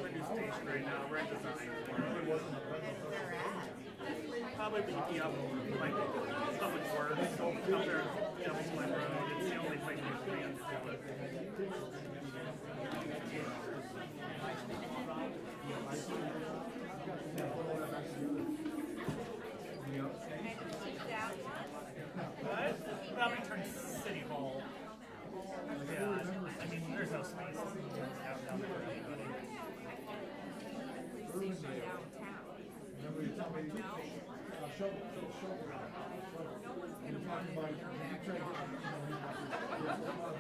a new station right now. We're at design. Probably be up like public works out there, Gillsland Road. It's the only place we can do it. But probably turn City Hall. Yeah, I mean, there's no space down there for anybody.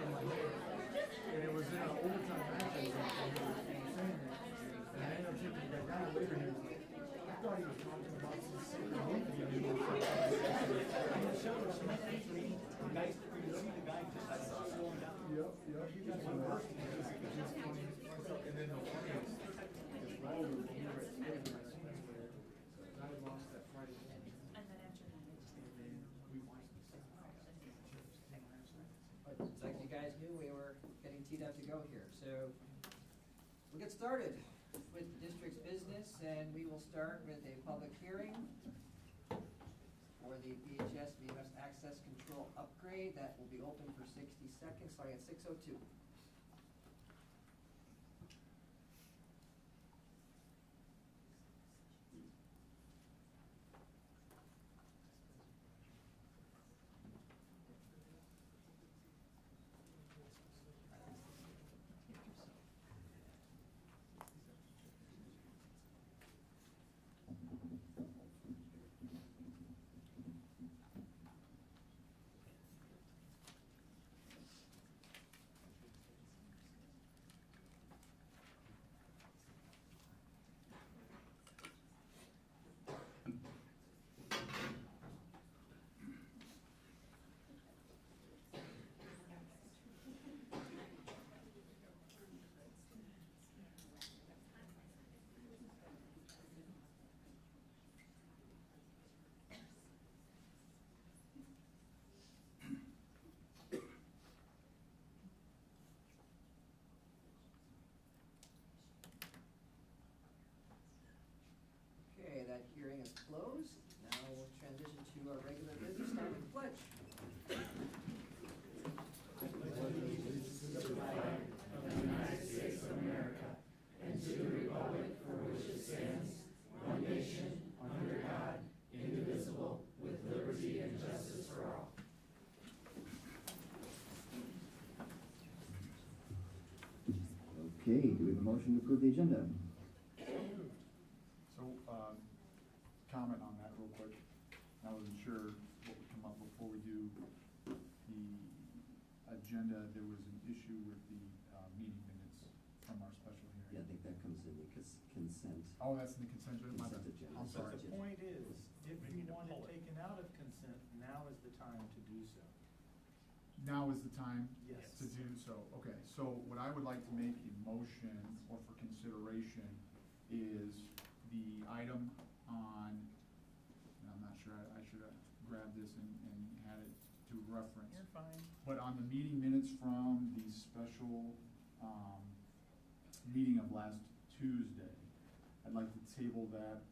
And it was in an overtime match. And I ended up taking that guy later. And I thought he was talking about some secret movie. Nice to see the guy just slowing down. Yep. He got one worse. And then the funniest is when we were at Skater, I seen him where I lost that Friday night. It's like you guys knew we were getting teed up to go here. So we'll get started with the district's business, and we will start with a public hearing for the VHS VMS access control upgrade. That will be open for 60 seconds, starting at 6:02. Okay, that hearing is closed. Now we'll transition to our regular business, starting with the pledge. Okay, do we have a motion to approve the agenda? So, comment on that real quick. I wasn't sure what would come up before we do the agenda. There was an issue with the meeting minutes from our special Yeah, I hearing. think that comes in the consent. Oh, that's in the consent agenda? My Consent bad. agenda. I'm But sorry. the point is, if We you need to want pull it it. taken out of consent, now is the time to do so. Now is the time Yes. to do so. Okay, so what I would like to make a motion or for consideration is the item on, and I'm not sure, I should have grabbed this and had it to reference. You're fine. But on the meeting minutes from the special meeting of last Tuesday, I'd like to table that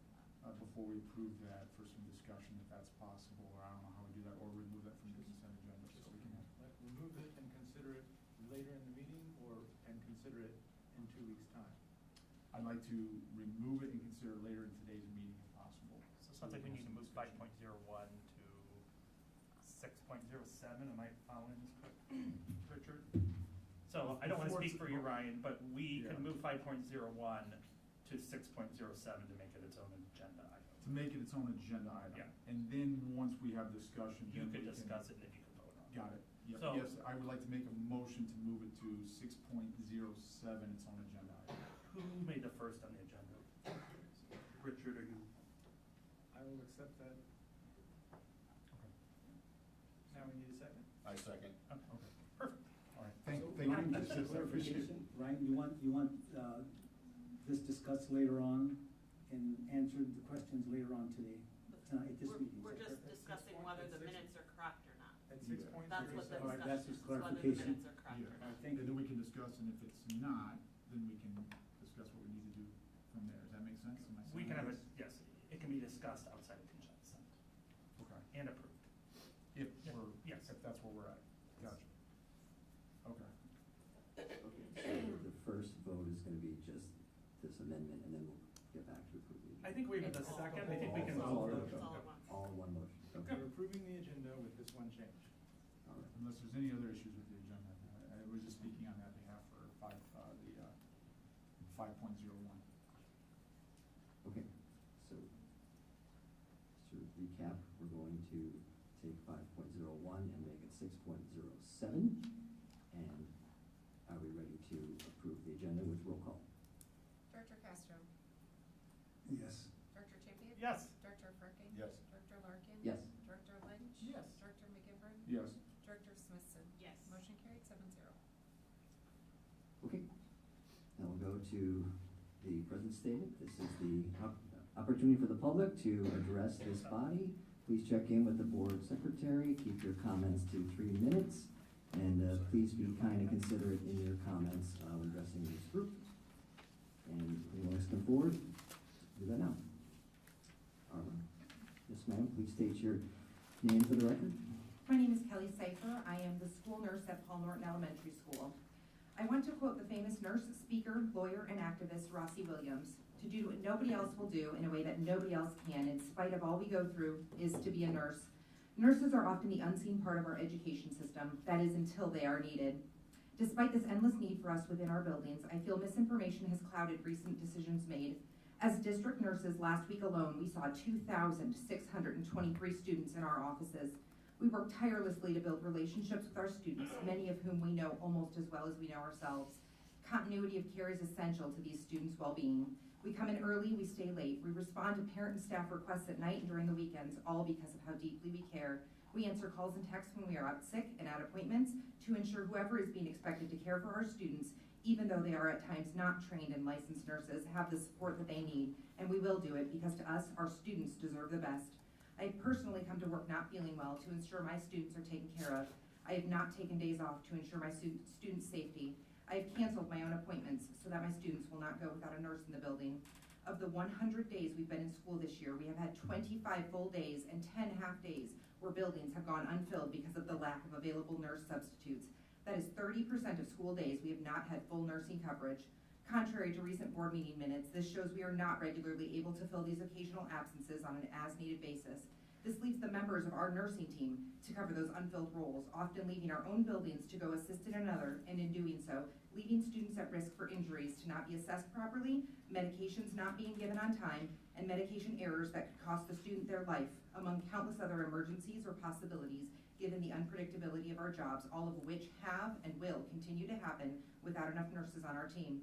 before we approve that for some discussion, if that's possible, or I don't know how we do that, or remove that from the consent agenda, so we can have. Remove it and consider it later in the meeting, and consider it in 2 weeks' time. I'd like to remove it and consider it later in today's meeting if possible. So it sounds like we need to move 5.01 to 6.07. Am I following this correct, Richard? So I don't want to speak for you, Ryan, but we Yeah. can move 5.01 to 6.07 to make it its own agenda item. To make it its own agenda item. Yeah. And then, once we have discussion. You then could we can- discuss it and then you can vote on it. Got it. Yep. So- Yes, I would like to make a motion to move it to 6.07, its own agenda item. Who made the first on the agenda? Richard, are you? I will accept that. Okay. Now we need a second. I second. Okay, perfect. All right, thank So, you. Ryan, That's just for just- I appreciate it. clarification, Ryan, you want this discussed later on and answered the questions later on today, tonight at this meeting? We're is that just correct? discussing whether the minutes are correct or not. At Yeah. 6.07. That's what the All right, that's discussion is, just whether the clarification. minutes are correct Yeah. or All right, not. thank And then you. we can discuss, and if it's not, then we can discuss what we need to do discussed outside of consent Okay. and approved. If Yeah. we're, Yes. if that's where we're at, gotcha. Okay, Okay, so the first vote is gonna be just this amendment, and then we'll get back to approving. I think we have the second, I think we can It's all vote. in It's one. all at once. All in one motion, okay. We're approving the agenda with this one change. All right. unless there's any other issues with the agenda, I was just speaking on that behalf for five, the 5.01. Okay, so, to recap, we're going to take 5.01 and make it 6.07. And are we ready to approve the agenda with roll call? Director Castro. Yes. Director Champion. Yes. Director Frickin. Yes. Director Larkin. Yes. Director Lynch. Yes. Director McGivern. Yes. Director Smithson. Yes. Motion carried 7-0. Okay, now we'll go to the present statement. This is the opportunity for the public to address this body. Please check in with the board secretary, keep your comments to 3 minutes, and please be kind and considerate in your comments addressing this group. And if anyone wants to come forward, do that now. Yes, ma'am, please state your name for the record. My name is Kelly Seifer. I am the school nurse at Paul Norton Elementary School. I want to quote the famous nurse, speaker, lawyer, and activist Rossi Williams: to do what nobody else will do in a way that nobody else can, in spite of all we go through, is to be a nurse. Nurses are often the unseen part of our education system, that is, until they are needed. Despite this endless need for us within our buildings, I feel misinformation has clouded recent decisions made. As district nurses, last week alone, we saw 2,623 students in our offices. We work tirelessly to build relationships with our students, many of whom we know almost as well as we know ourselves. Continuity of care is essential to these students' well-being. We come in early, we stay late. We respond to parent and staff requests at night and during the weekends, all because of how deeply we care. We answer calls and texts when we are out sick and at appointments to ensure whoever is being expected to care for our students, even though they are at times not trained and licensed nurses, have the support that they need. And we will do it because to us, our students deserve the best. I have personally come to work not feeling well to ensure my students are taken care of. I have not taken days off to ensure my students' safety. I have canceled my own appointments so that my students will not go without a nurse in the building. Of the 100 days we've been in school this year, we have had 25 full days and 10 half days where buildings have gone unfilled because of the lack of available nurse substitutes. That is 30% of school days we have not had full nursing coverage. Contrary to recent board meeting minutes, this shows we are not regularly able to fill these occasional absences on an as-needed basis. This leaves the members of our nursing team to cover those unfilled roles, often leaving our own buildings to go assist in another, and in doing so, leaving students at risk for injuries to not be assessed properly, medications not being given on time, and medication errors that could cost the student their life, among countless other emergencies or possibilities, given the unpredictability of our jobs, all of which have and will continue to happen without enough nurses on our team.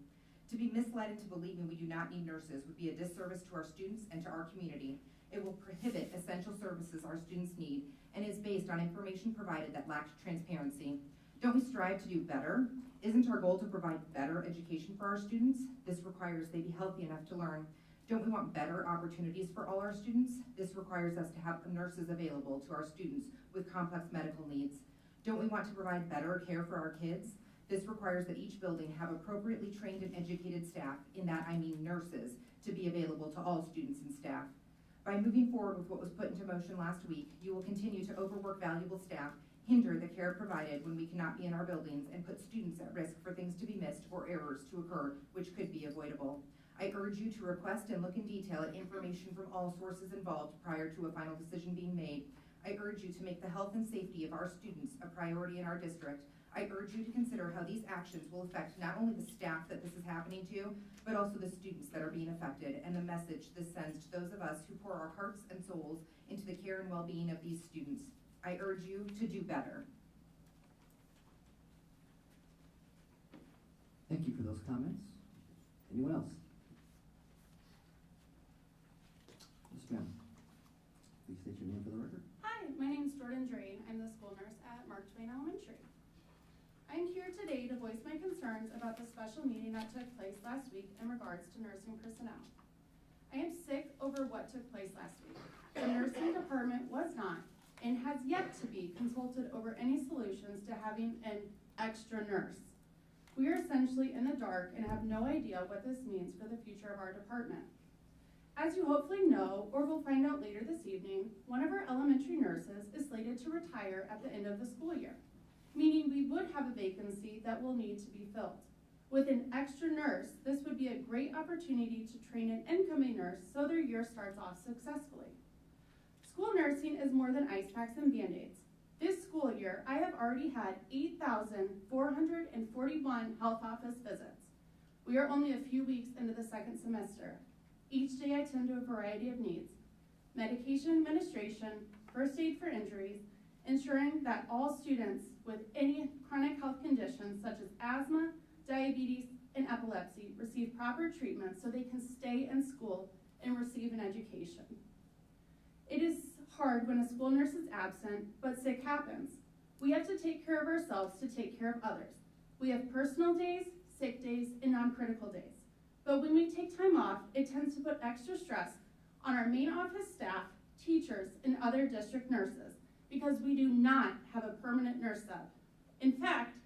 To be misled into believing we do not need nurses would be a disservice to our students and to our community. It will prohibit essential services our students need and is based on information provided that lacks transparency. Don't we strive to do better? Isn't our goal to provide better education for our students? This requires they be healthy enough to learn. Don't we want better opportunities for all our students? This requires us to have nurses available to our students with complex medical needs. Don't we want to provide better care for our kids? This requires that each building have appropriately trained and educated staff, in that I mean nurses, to be available to all students and staff. By moving forward with what was put into motion last week, you will continue to overwork valuable staff, hinder the care provided when we cannot be in our buildings, and put students at risk for things to be missed or errors to occur which could be avoidable. I urge you to request and look in detail at information from all sources involved prior to a final decision being made. I urge you to make the health and safety of our students a priority in our district. I urge you to consider how these actions will affect not only the staff that this is happening to, but also the students that are being affected, and the message this sends to those of us who pour our hearts and souls into the care and well-being of these students. I urge you to do better. Thank you for those comments. Anyone else? Yes, ma'am. Please state your name for the record. Hi, my name is Jordan Drain. I'm the school nurse at Mark Twain Elementary. I'm here today to voice my concerns about the special meeting that took place last week in regards to nursing personnel. I am sick over what took place last week. The nursing department was not and has yet to be consulted over any solutions to having an extra nurse. We are essentially in the dark and have no idea what this means for the future of our department. As you hopefully know, or will find out later this evening, one of our elementary nurses is slated to retire at the end of the school year, meaning we would have a vacancy that will need to be filled. With an extra nurse, this would be a great opportunity to train an incoming nurse so their year starts off successfully. School nursing is more than ice packs and Band-Aids. This school year, I have already had 8,441 health office visits. We are only a few weeks into the second semester. Each day I tend to a variety of needs: medication administration, first aid for injuries, ensuring that all students with any chronic health conditions such as asthma, diabetes, and epilepsy receive proper treatment so they can stay in school and receive an education. It is hard when a school nurse is absent, but sick happens. We have to take care of ourselves to take care of others. We have personal days, sick days, and non-critical days. But when we take time off, it tends to put extra stress on our main office staff, teachers, and other district nurses because we do not have a permanent nurse sub. In fact,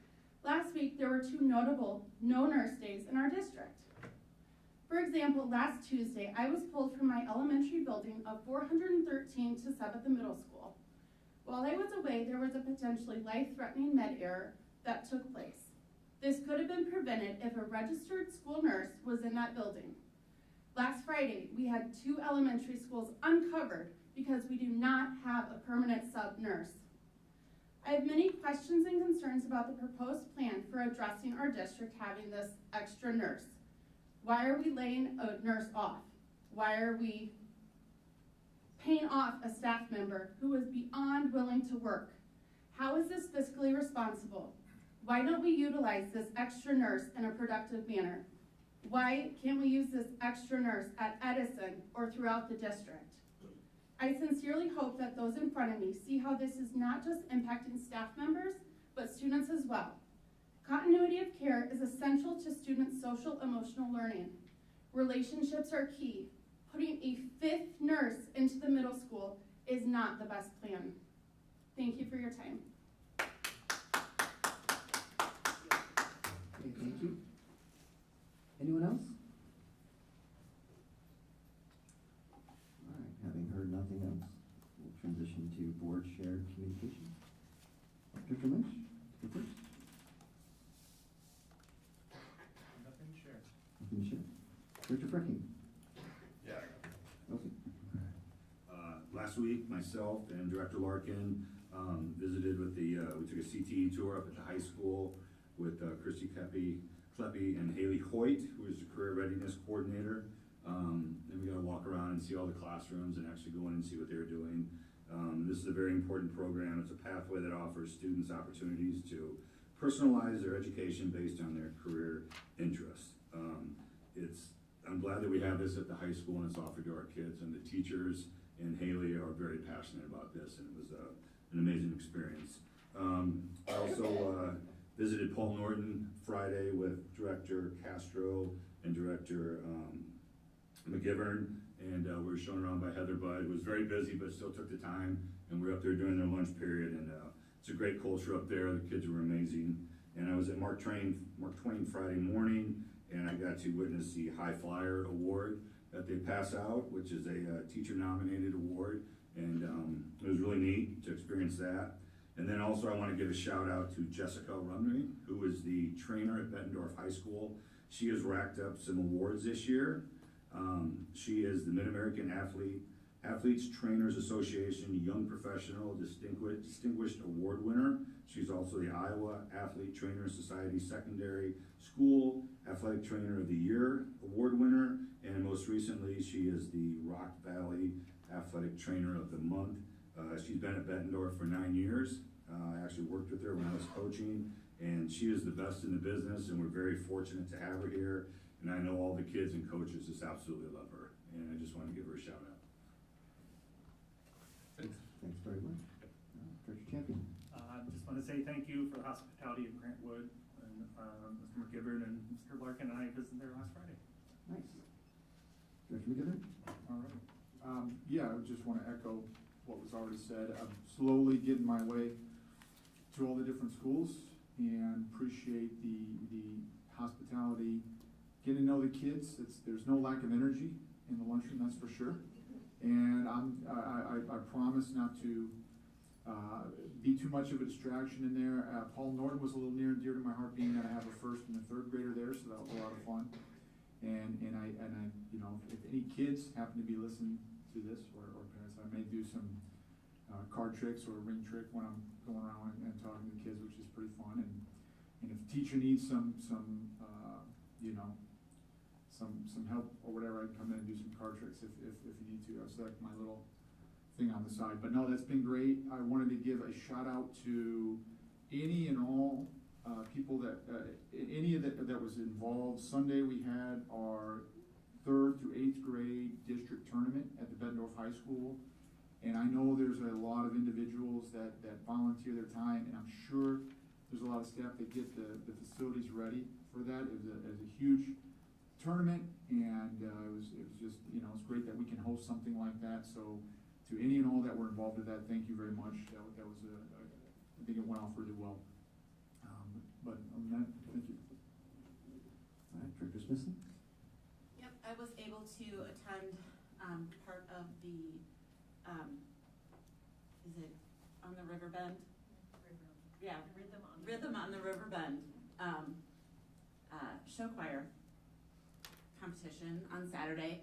last week there were 2 notable no-nurse days in our district. For example, last Tuesday, I was pulled from my elementary building of 413 to sub at the middle school. While I was away, there was a potentially life-threatening med error that took place. This could have been prevented if a registered school nurse was in that building. Last Friday, we had 2 elementary schools uncovered because we do not have a permanent sub nurse. I have many questions and concerns about the proposed plan for addressing our district having this extra nurse. Why are we laying a nurse off? Why are we paying off a staff member who is beyond willing to work? How is this fiscally responsible? Why don't we utilize this extra nurse in a productive manner? Why can't we use this extra nurse at Edison or throughout the district? I sincerely hope that those in front of me see how this is not just impacting staff members, but students as well. Continuity of care is essential to students' social emotional learning. Relationships are key. Putting a 5th nurse into the middle school is not the best plan. Thank you for your time. Okay, thank you. Anyone else? All right, having heard nothing else, we'll transition to board shared communication. Director Lynch, go first. Nothing to share. Nothing to share. Director Frecking. Yeah. Okay. Last week, myself and Director Larkin visited with we took a CTE tour up at the high school with Christy Kleppe and Haley Hoyt, who is the Career Readiness Coordinator. And we got to walk around and see all the classrooms and actually go in and see what they're doing. This is a very important program. It's a pathway that offers students opportunities to personalize their education based on their career interests. I'm glad that we have this at the high school and it's offered to our kids, and the teachers and Haley are very passionate about this, and it was an amazing experience. I also visited Paul Norton Friday with Director Castro and Director McGivern, and we were shown around by Heather Budd. It was very busy, but still took the time, and we were up there during their lunch period, and it's a great culture up there. The kids were amazing. And I was at Mark Twain Friday morning, and I got to witness the High Flyer Award that they pass out, which is a teacher-nominated award, and it was really neat to experience that. And then also I want to give a shout out to Jessica Rumney, who is the trainer at Bettendorf High School. She has racked up some awards this year. She is the Mid-American Athletes Trainers Association Young Professional Distinguished Award winner. She's also the Iowa Athlete Trainer Society Secondary School Athletic Trainer of the Year Award winner. And most recently, she is the Rock Valley Athletic Trainer of the Month. She's been at Bettendorf for 9 years. I actually worked with her when I was coaching, and she is the best in the business, and we're very fortunate to have her here. And I know all the kids and coaches just absolutely love her, and I just want to give her a shout out. Thanks very much. Director Champion. Just want to say thank you for the hospitality of Grantwood, and Mr. McGivern and Mr. Larkin and I visited there last Friday. Nice. Director McGivern. All right. Yeah, I just want to echo what was already said. I'm slowly getting my way to all the different schools and appreciate the hospitality, getting to know the kids. There's no lack of energy in the lunchroom, that's for sure. And I promise not to be too much of a distraction in there. Paul Norton was a little near and dear to my heart, being that I have a first and a third grader there, so that was a lot of fun. And I, you know, if any kids happen to be listening to this, or parents, I may do some card tricks or a ring trick when I'm going around and talking to kids, which is pretty fun. And if a teacher needs some you know, some help or whatever, I'd come in and do some card tricks if you need to. That's like my little thing on the side. But no, that's been great. I wanted to give a shout out to any and all people that any of that was involved. Sunday we had our 3rd through 8th grade district tournament at the Bettendorf High School. And I know there's a lot of individuals that volunteer their time, and I'm sure there's a lot of staff that get the facilities ready for that. It was a huge tournament, and it was just, you know, it's great that we can host something like that. So to any and all that were involved with that, thank you very much. That was I think it went off really well. But other than that, thank you. All right, Director Smithson? Yep, I was able to attend part of the, is it on the River Bend? Yeah, Rhythm on the River Bend show choir competition on Saturday.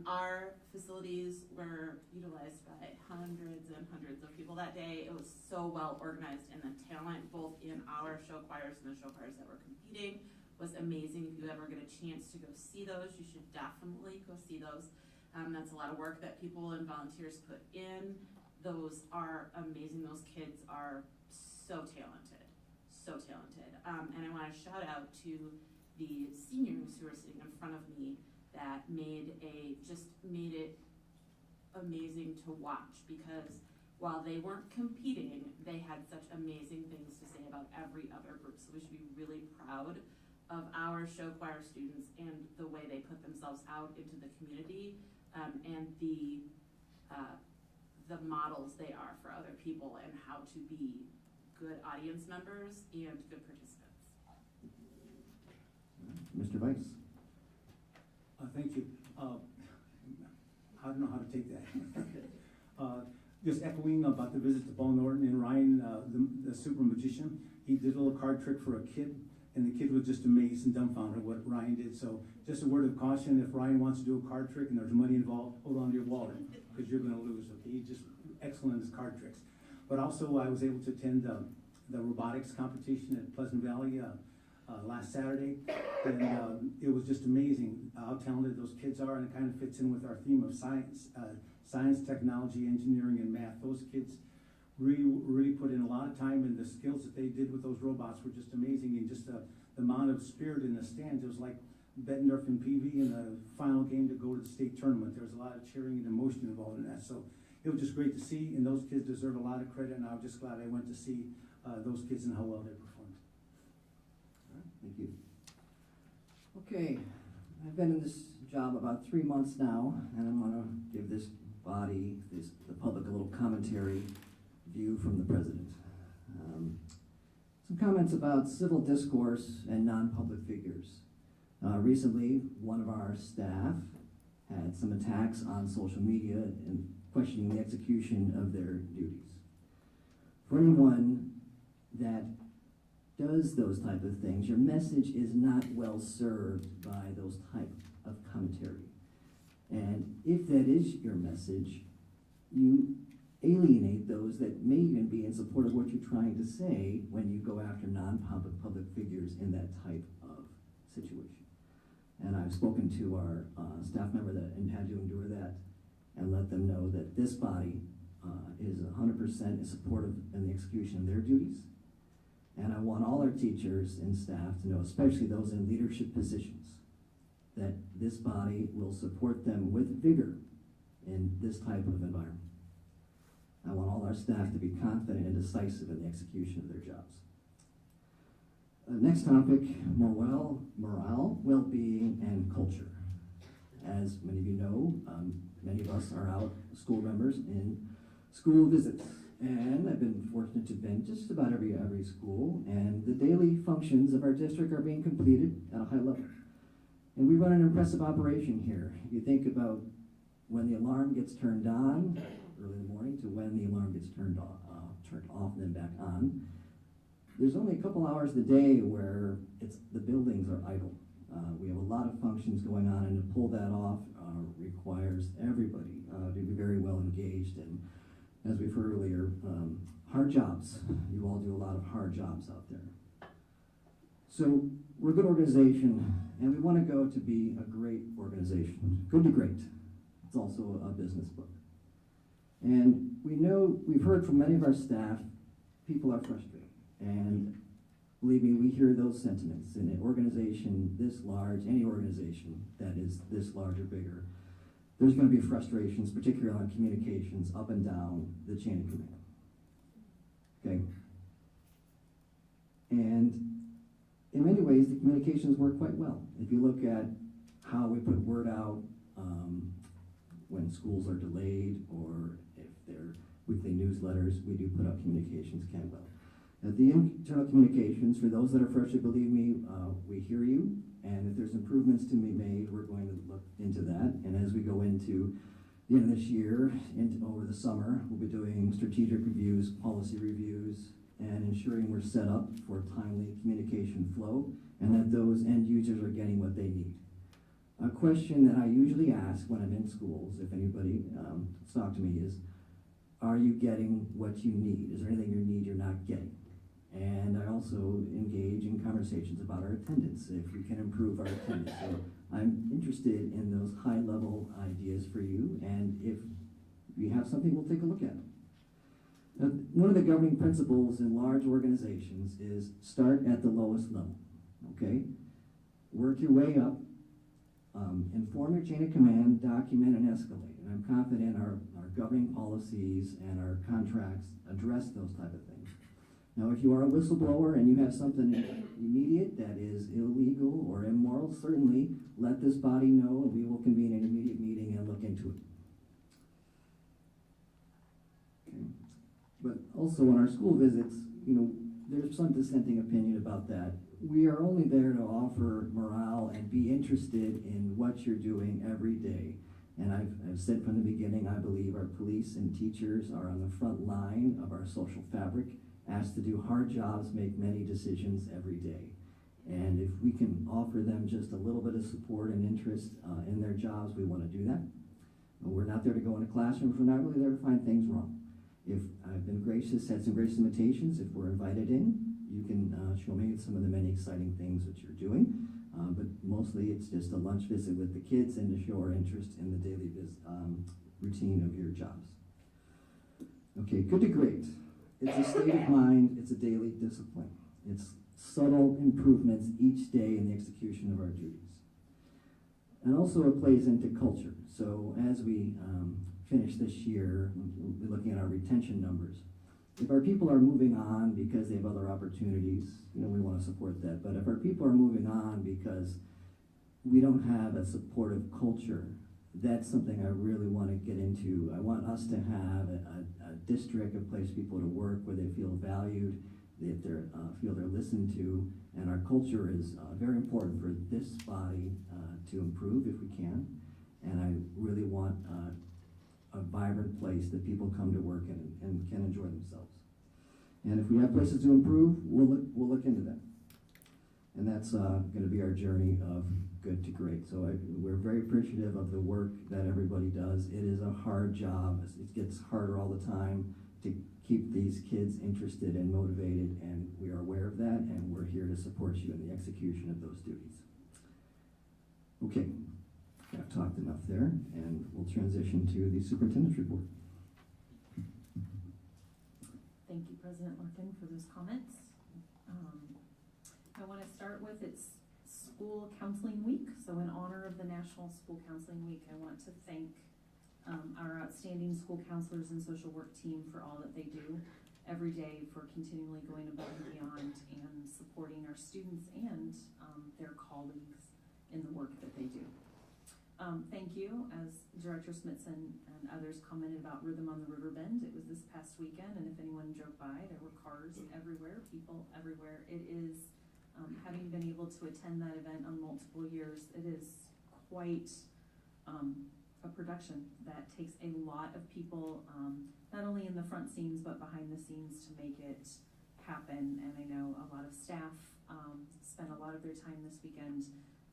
Our facilities were utilized by hundreds and hundreds of people that day. It was so well organized, and the talent both in our show choirs and the show choirs that were competing was amazing. If you ever get a chance to go see those, you should definitely go see those. That's a lot of work that people and volunteers put in. Those are amazing. Those kids are so talented, so talented. And I want to shout out to the seniors who are sitting in front of me that made it amazing to watch, because while they weren't competing, they had such amazing things to say about every other group. So we should be really proud of our show choir students and the way they put themselves out into the community, and the models they are for other people, and how to be good audience members and good participants. Mr. Weiss? Thank you. I don't know how to take that. Just echoing about the visit to Paul Norton and Ryan, the super magician. He did a little card trick for a kid, and the kid was just amazed and dumbfounded at what Ryan did. So just a word of caution, if Ryan wants to do a card trick and there's money involved, hold on to your wallet, because you're going to lose. Okay, he's just excellent at his card tricks. But also I was able to attend the robotics competition at Pleasant Valley last Saturday, and it was just amazing how talented those kids are, and it kind of fits in with our theme of science, technology, engineering, and math. Those kids really put in a lot of time, and the skills that they did with those robots were just amazing, and just the amount of spirit in the stands. It was like Bettendorf and PV in the final game to go to the state tournament. There was a lot of cheering and emotion involved in that, so it was just great to see, and those kids deserve a lot of credit, and I was just glad I went to see those kids and how well they performed. All right, thank you. Okay, I've been in this job about 3 months now, and I want to give this body, the public, a little commentary view from the president. Some comments about civil discourse and non-public figures. Recently, one of our staff had some attacks on social media and questioning the execution of their duties. For anyone that does those type of things, your message is not well served by those type of commentary. And if that is your message, you alienate those that may even be in support of what you're trying to say when you go after non-public public figures in that type of situation. And I've spoken to our staff member that had to endure that, and let them know that this body is 100% in support of in the execution of their duties. And I want all our teachers and staff to know, especially those in leadership positions, that this body will support them with vigor in this type of environment. I want all our staff to be confident and decisive in the execution of their jobs. Next topic, morale, well-being, and culture. As many of you know, many of us are out school members in school visits, and I've been fortunate to have been just about every school, and the daily functions of our district are being completed at a high level. And we run an impressive operation here. If you think about when the alarm gets turned on early in the morning to when the alarm gets turned off and then back on, there's only a couple hours a day where the buildings are idle. We have a lot of functions going on, and to pull that off requires everybody to be very well engaged. And as we've heard earlier, hard jobs. You all do a lot of hard jobs out there. So we're a good organization, and we want to go to be a great organization. Good to great. It's also a business book. And we've heard from many of our staff, people are frustrated. And believe me, we hear those sentiments. In an organization this large, any organization that is this large or bigger, there's going to be frustrations, particularly on communications up and down the chain of command. Okay? And in many ways, the communications work quite well. If you look at how we put word out when schools are delayed, or if they're weekly newsletters, we do put out communications can well. The internal communications, for those that are frustrated, believe me, we hear you, and if there's improvements to be made, we're going to look into that. And as we go into the end of this year, over the summer, we'll be doing strategic reviews, policy reviews, and ensuring we're set up for timely communication flow, and that those end users are getting what they need. A question that I usually ask when I'm in schools, if anybody talks to me, is, are you getting what you need? Is there anything you need you're not getting? And I also engage in conversations about our attendance, if we can improve our attendance. So I'm interested in those high-level ideas for you, and if you have something, we'll take a look at it. Now, one of the governing principles in large organizations is start at the lowest level, okay? Work your way up, inform your chain of command, document, and escalate. And I'm confident our governing policies and our contracts address those type of things. Now, if you are a whistleblower and you have something immediate that is illegal or immoral, certainly let this body know, and we will convene an immediate meeting and look into it. Okay. But also on our school visits, there's some dissenting opinion about that. We are only there to offer morale and be interested in what you're doing every day. And I've said from the beginning, I believe our police and teachers are on the front line of our social fabric, asked to do hard jobs, make many decisions every day. And if we can offer them just a little bit of support and interest in their jobs, we want to do that. But we're not there to go in a classroom. We're not really there to find things wrong. If I've been gracious, had some gracious invitations, if we're invited in, you can show me some of the many exciting things that you're doing. But mostly it's just a lunch visit with the kids and to show our interest in the daily routine of your jobs. Okay, good to great. It's a state of mind, it's a daily discipline. It's subtle improvements each day in the execution of our duties. And also it plays into culture. So as we finish this year, we'll be looking at our retention numbers. If our people are moving on because they have other opportunities, we want to support that. But if our people are moving on because we don't have a supportive culture, that's something I really want to get into. I want us to have a district, a place for people to work where they feel valued, they feel they're listened to, and our culture is very important for this body to improve if we can. And I really want a vibrant place that people come to work and can enjoy themselves. And if we have places to improve, we'll look into that. And that's going to be our journey of good to great. So we're very appreciative of the work that everybody does. It is a hard job. It gets harder all the time to keep these kids interested and motivated, and we are aware of that, and we're here to support you in the execution of those duties. Okay, I've talked enough there, and we'll transition to the superintendent's report. Thank you, President Larkin, for those comments. I want to start with it's School Counseling Week. So in honor of the National School Counseling Week, I want to thank our outstanding school counselors and social work team for all that they do every day, for continually going above and beyond and supporting our students and their colleagues in the work that they do. Thank you, as Director Smithson and others commented about Rhythm on the River Bend. It was this past weekend, and if anyone drove by, there were cars everywhere, people everywhere. It is Having been able to attend that event on multiple years, it is quite a production that takes a lot of people, not only in the front scenes, but behind the scenes to make it happen. And I know a lot of staff spend a lot of their time this weekend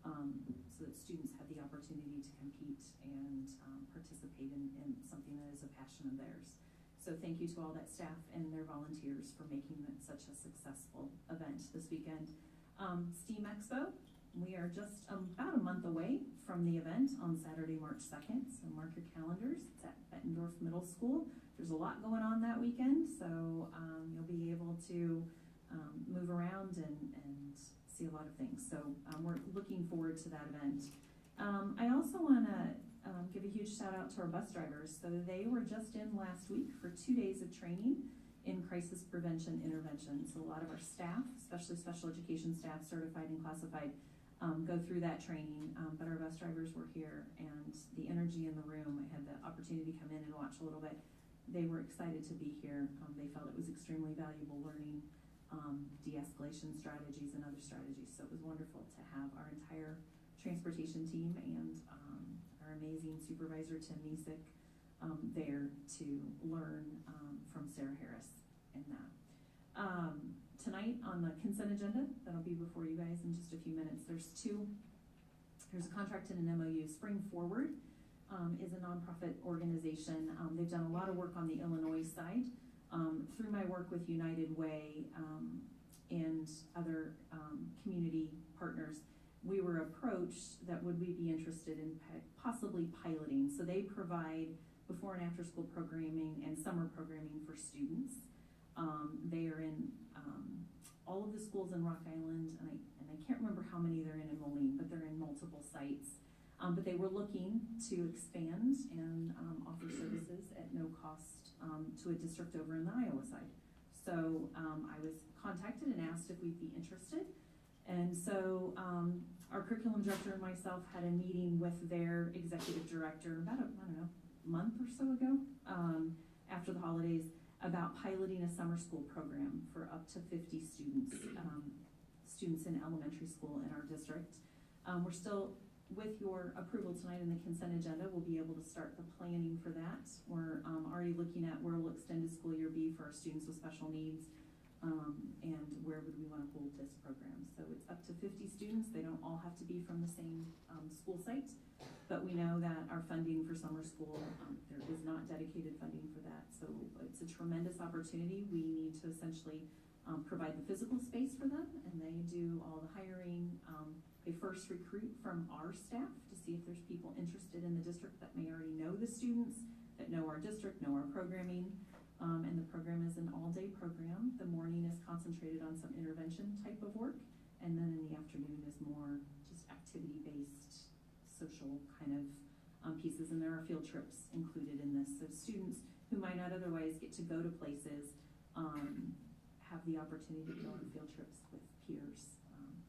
so that students have the opportunity to compete and participate in something that is a passion of theirs. So thank you to all that staff and their volunteers for making it such a successful event this weekend. STEAM Expo, we are just about a month away from the event on Saturday, March 2nd, so mark your calendars. It's at Bettendorf Middle School. There's a lot going on that weekend, so you'll be able to move around and see a lot of things. So we're looking forward to that event. I also want to give a huge shout out to our bus drivers. So they were just in last week for 2 days of training in crisis prevention intervention. So a lot of our staff, especially special education staff, certified and classified, go through that training, but our bus drivers were here, and the energy in the room, I had the opportunity to come in and watch a little bit. They were excited to be here. They felt it was extremely valuable learning de-escalation strategies and other strategies. So it was wonderful to have our entire transportation team and our amazing supervisor, Tim Misek, there to learn from Sarah Harris in that. Tonight on the consent agenda, that'll be before you guys in just a few minutes, there's a contract and an MOU. Spring Forward is a nonprofit organization. They've done a lot of work on the Illinois side. Through my work with United Way and other community partners, we were approached that would we be interested in possibly piloting. So they provide before and after school programming and summer programming for students. They are in all of the schools in Rock Island, and I can't remember how many they're in Moline, but they're in multiple sites. But they were looking to expand and offer services at no cost to a district over in the Iowa side. So I was contacted and asked if we'd be interested. And so our curriculum director and myself had a meeting with their executive director about a month or so ago, after the holidays, about piloting a summer school program for up to 50 students, students in elementary school in our district. We're still, with your approval tonight in the consent agenda, we'll be able to start the planning for that. We're already looking at where will extended school year be for our students with special needs, and where would we want to hold this program. So it's up to 50 students. They don't all have to be from the same school site, but we know that our funding for summer school, there is not dedicated funding for that. So it's a tremendous opportunity. We need to essentially provide the physical space for them, and they do all the hiring. They first recruit from our staff to see if there's people interested in the district that may already know the students, that know our district, know our programming. And the program is an all-day program. The morning is concentrated on some intervention type of work, and then in the afternoon is more just activity-based, social kind of pieces, and there are field trips included in this. So students who might not otherwise get to go to places have the opportunity to go on field trips with peers.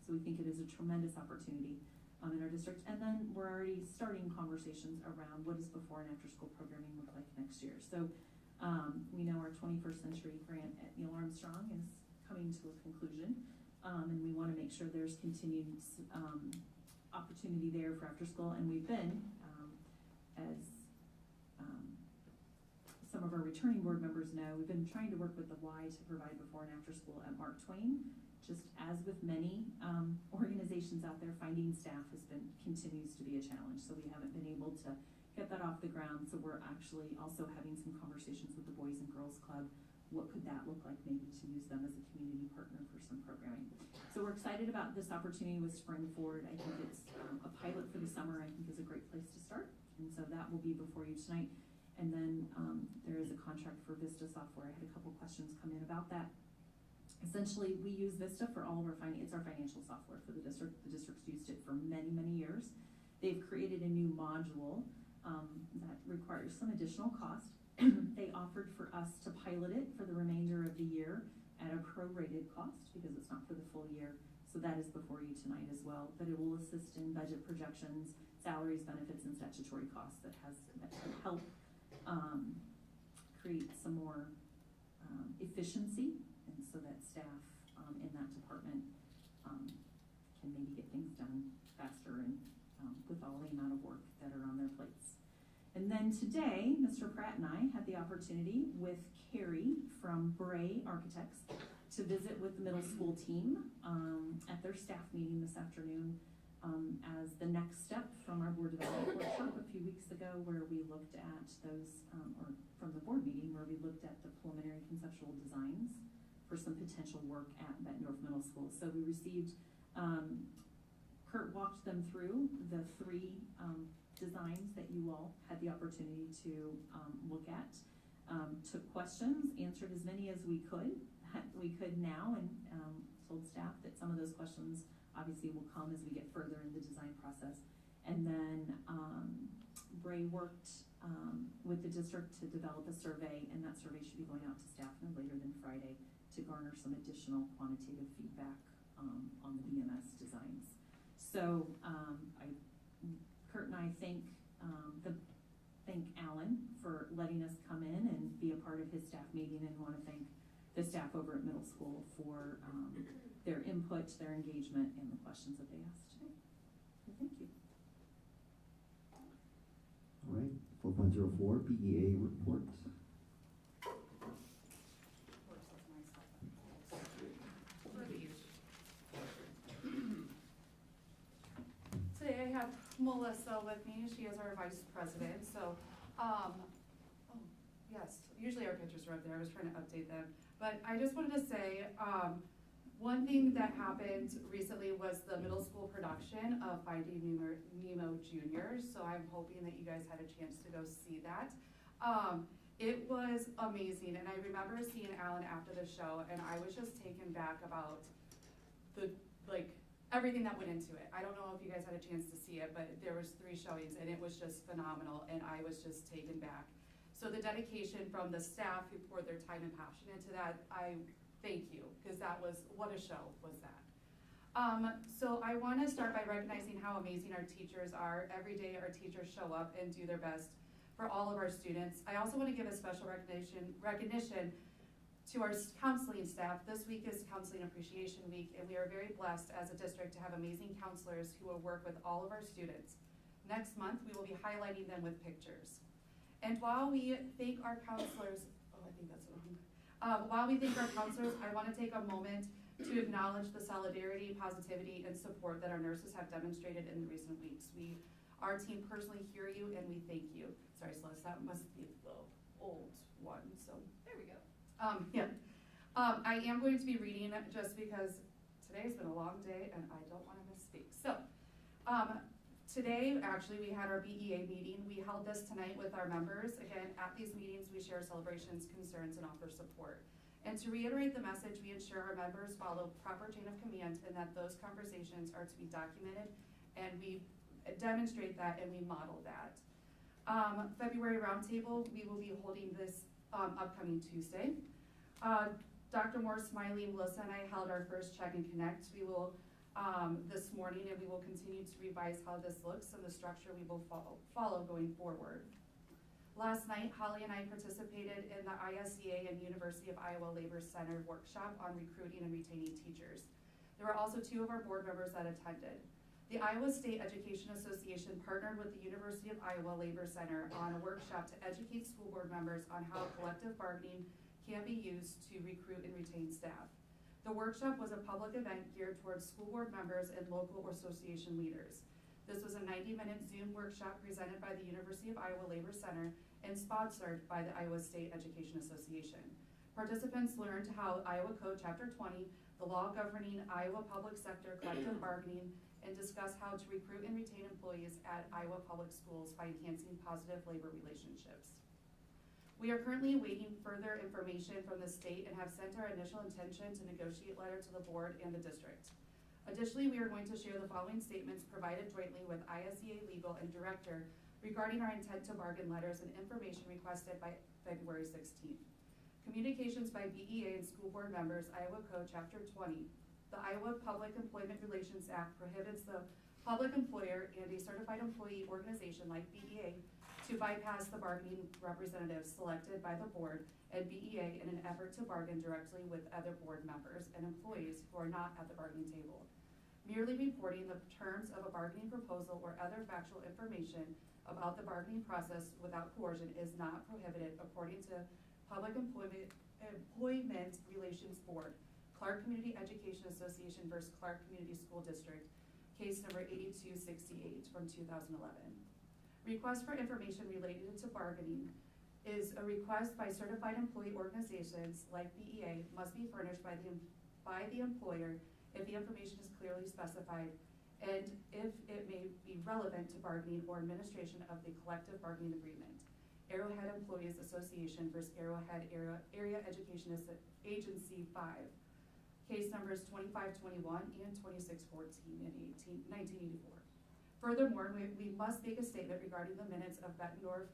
So we think it is a tremendous opportunity in our district. And then we're already starting conversations around what does before and after school programming look like next year. So we know our 21st Century grant at Neil Armstrong is coming to a conclusion, and we want to make sure there's continued opportunity there for after school. And we've been, as some of our returning board members know, we've been trying to work with the Y to provide before and after school at Mark Twain. Just as with many organizations out there, finding staff continues to be a challenge. So we haven't been able to get that off the ground. So we're actually also having some conversations with the Boys and Girls Club. What could that look like, maybe to use them as a community partner for some programming. So we're excited about this opportunity with Spring Forward. I think it's a pilot for the summer. I think is a great place to start. And so that will be before you tonight. And then there is a contract for Vista software. I had a couple questions come in about that. Essentially, we use Vista for all of our it's our financial software for the district. The district's used it for many, many years. They've created a new module that requires some additional cost. They offered for us to pilot it for the remainder of the year at a prorated cost because it's not for the full year. So that is before you tonight as well. But it will assist in budget projections, salaries, benefits, and statutory costs that could help create some more efficiency, and so that staff in that department maybe get things done faster and with all the amount of work that are on their plates. And then today, Mr. Pratt and I had the opportunity with Carrie from Bray Architects to visit with the middle school team at their staff meeting this afternoon as the next step from our board development workshop a few weeks ago, where we looked at those, or from the board meeting, where we looked at the preliminary conceptual designs for some potential work at Bettendorf Middle School. So we received, Kurt walked them through the three designs that you all had the opportunity to look at. Took questions, answered as many as we could now, and told staff that some of those questions obviously will come as we get further in the design process. And then Bray worked with the district to develop a survey, and that survey should be going out to staff no later than Friday to garner some additional quantitative feedback on the BMS designs. So Kurt and I thank Alan for letting us come in and be a part of his staff meeting, and want to thank the staff over at middle school for their input, their engagement, and the questions that they asked today. So thank you. All right, 4.04 BEA report. Today I have Melissa with me. She is our vice president. So, yes, usually our pictures are up there. I was trying to update them. But I just wanted to say, one thing that happened recently was the middle school production of Finding Nemo Junior. So I'm hoping that you guys had a chance to go see that. It was amazing, and I remember seeing Alan after the show, and I was just taken back about everything that went into it. I don't know if you guys had a chance to see it, but there was 3 showings, and it was just phenomenal, and I was just taken back. So the dedication from the staff who poured their time and passion into that, I thank you, because that was, what a show was that. So I want to start by recognizing how amazing our teachers are. Every day our teachers show up and do their best for all of our students. I also want to give a special recognition to our counseling staff. This week is Counseling Appreciation Week, and we are very blessed as a district to have amazing counselors who will work with all of our students. Next month, we will be highlighting them with pictures. And while we thank our counselors, I want to take a moment to acknowledge the solidarity, positivity, and support that our nurses have demonstrated in the recent weeks. Our team personally hear you, and we thank you. Sorry, Celeste, that must be the old one, so there we go. I am going to be reading just because today's been a long day and I don't want to misspeak. So, today, actually, we had our BEA meeting. We held this tonight with our members. Again, at these meetings, we share celebrations, concerns, and offer support. And to reiterate the message, we ensure our members follow proper chain of command and that those conversations are to be documented, and we demonstrate that and we model that. February roundtable, we will be holding this upcoming Tuesday. Dr. Moore, Smiley, Melissa, and I held our first Check and Connect. We will this morning, and we will continue to revise how this looks and the structure we will follow going forward. Last night, Holly and I participated in the ISEA and University of Iowa Labor Center workshop on recruiting and retaining teachers. There were also 2 of our board members that attended. The Iowa State Education Association partnered with the University of Iowa Labor Center on a workshop to educate school board members on how collective bargaining can be used to recruit and retain staff. The workshop was a public event geared towards school board members and local association leaders. This was a 90-minute Zoom workshop presented by the University of Iowa Labor Center and sponsored by the Iowa State Education Association. Participants learned how Iowa Code Chapter 20, the law governing Iowa public sector collective bargaining, and discuss how to recruit and retain employees at Iowa public schools by enhancing positive labor relationships. We are currently awaiting further information from the state and have sent our initial intention to negotiate letter to the board and the district. Additionally, we are going to share the following statements provided jointly with ISEA Legal and Director regarding our intent to bargain letters and information requested by February 16th. Communications by BEA and school board members, Iowa Code Chapter 20. The Iowa Public Employment Relations Act prohibits the public employer and a certified employee organization like BEA to bypass the bargaining representatives selected by the board and BEA in an effort to bargain directly with other board members and employees who are not at the bargaining table. Merely reporting the terms of a bargaining proposal or other factual information about the bargaining process without coercion is not prohibited according to Public Employment Relations Board, Clark Community Education Association versus Clark Community School District, case number 8268 from 2011. Request for information related to bargaining is a request by certified employee organizations like BEA must be furnished by the employer if the information is clearly specified and if it may be relevant to bargaining or administration of the collective bargaining agreement. Arrowhead Employees Association versus Arrowhead Area Education Agency 5. Case numbers 2521 and 2614 in 1984. Furthermore, we must make a statement regarding the minutes of Bettendorf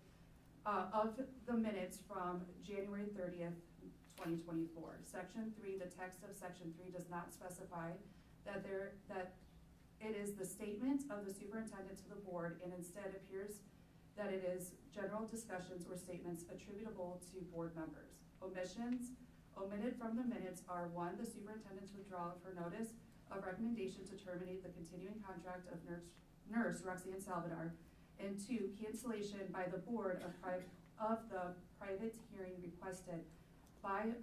of the minutes from January 30th, 2024. Section 3, the text of Section 3 does not specify that it is the statement of the superintendent to the board, and instead appears that it is general discussions or statements attributable to board members. Omissions omitted from the minutes are 1, the superintendent's withdrawal of her notice of recommendation to terminate the continuing contract of nurse Roxanne Salvador, and 2, cancellation by the board of the private hearing requested by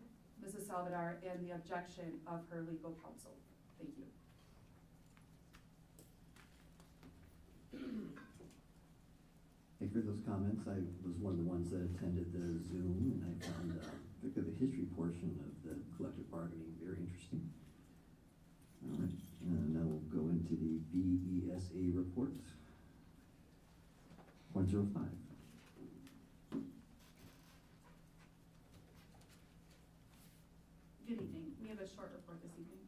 Mrs. Salvador and the objection of her legal counsel. Thank you. Thank you for those comments. I was one of the ones that attended the Zoom, and I found particularly the history portion of the collective bargaining very interesting. All right, now we'll go into the BESA report. 105. Good evening. We have a short report this evening.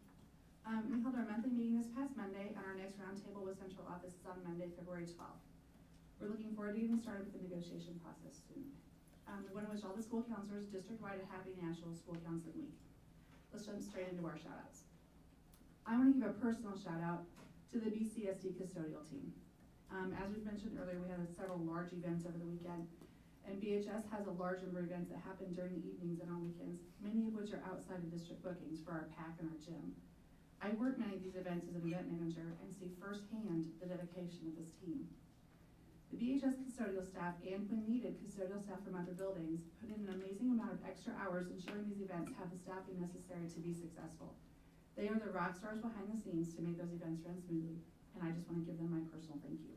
We held our monthly meeting this past Monday, and our next roundtable with central office is on Monday, February 12th. We're looking forward to getting started with the negotiation process soon. We want to wish all the school counselors district-wide a happy National School Counseling Week. Let's jump straight into our shout-outs. I want to give a personal shout-out to the BCSD custodial team. As we've mentioned earlier, we had several large events over the weekend, and BHS has a large number of events that happen during the evenings and on weekends, many of which are outside of district bookings for our PAC and our gym. I work many of these events as an event manager and see firsthand the dedication of this team. The BHS custodial staff and, when needed, custodial staff from other buildings put in an amazing amount of extra hours ensuring these events have the staffing necessary to be successful. They are the rock stars behind the scenes to make those events run smoothly, and I just want to give them my personal thank you.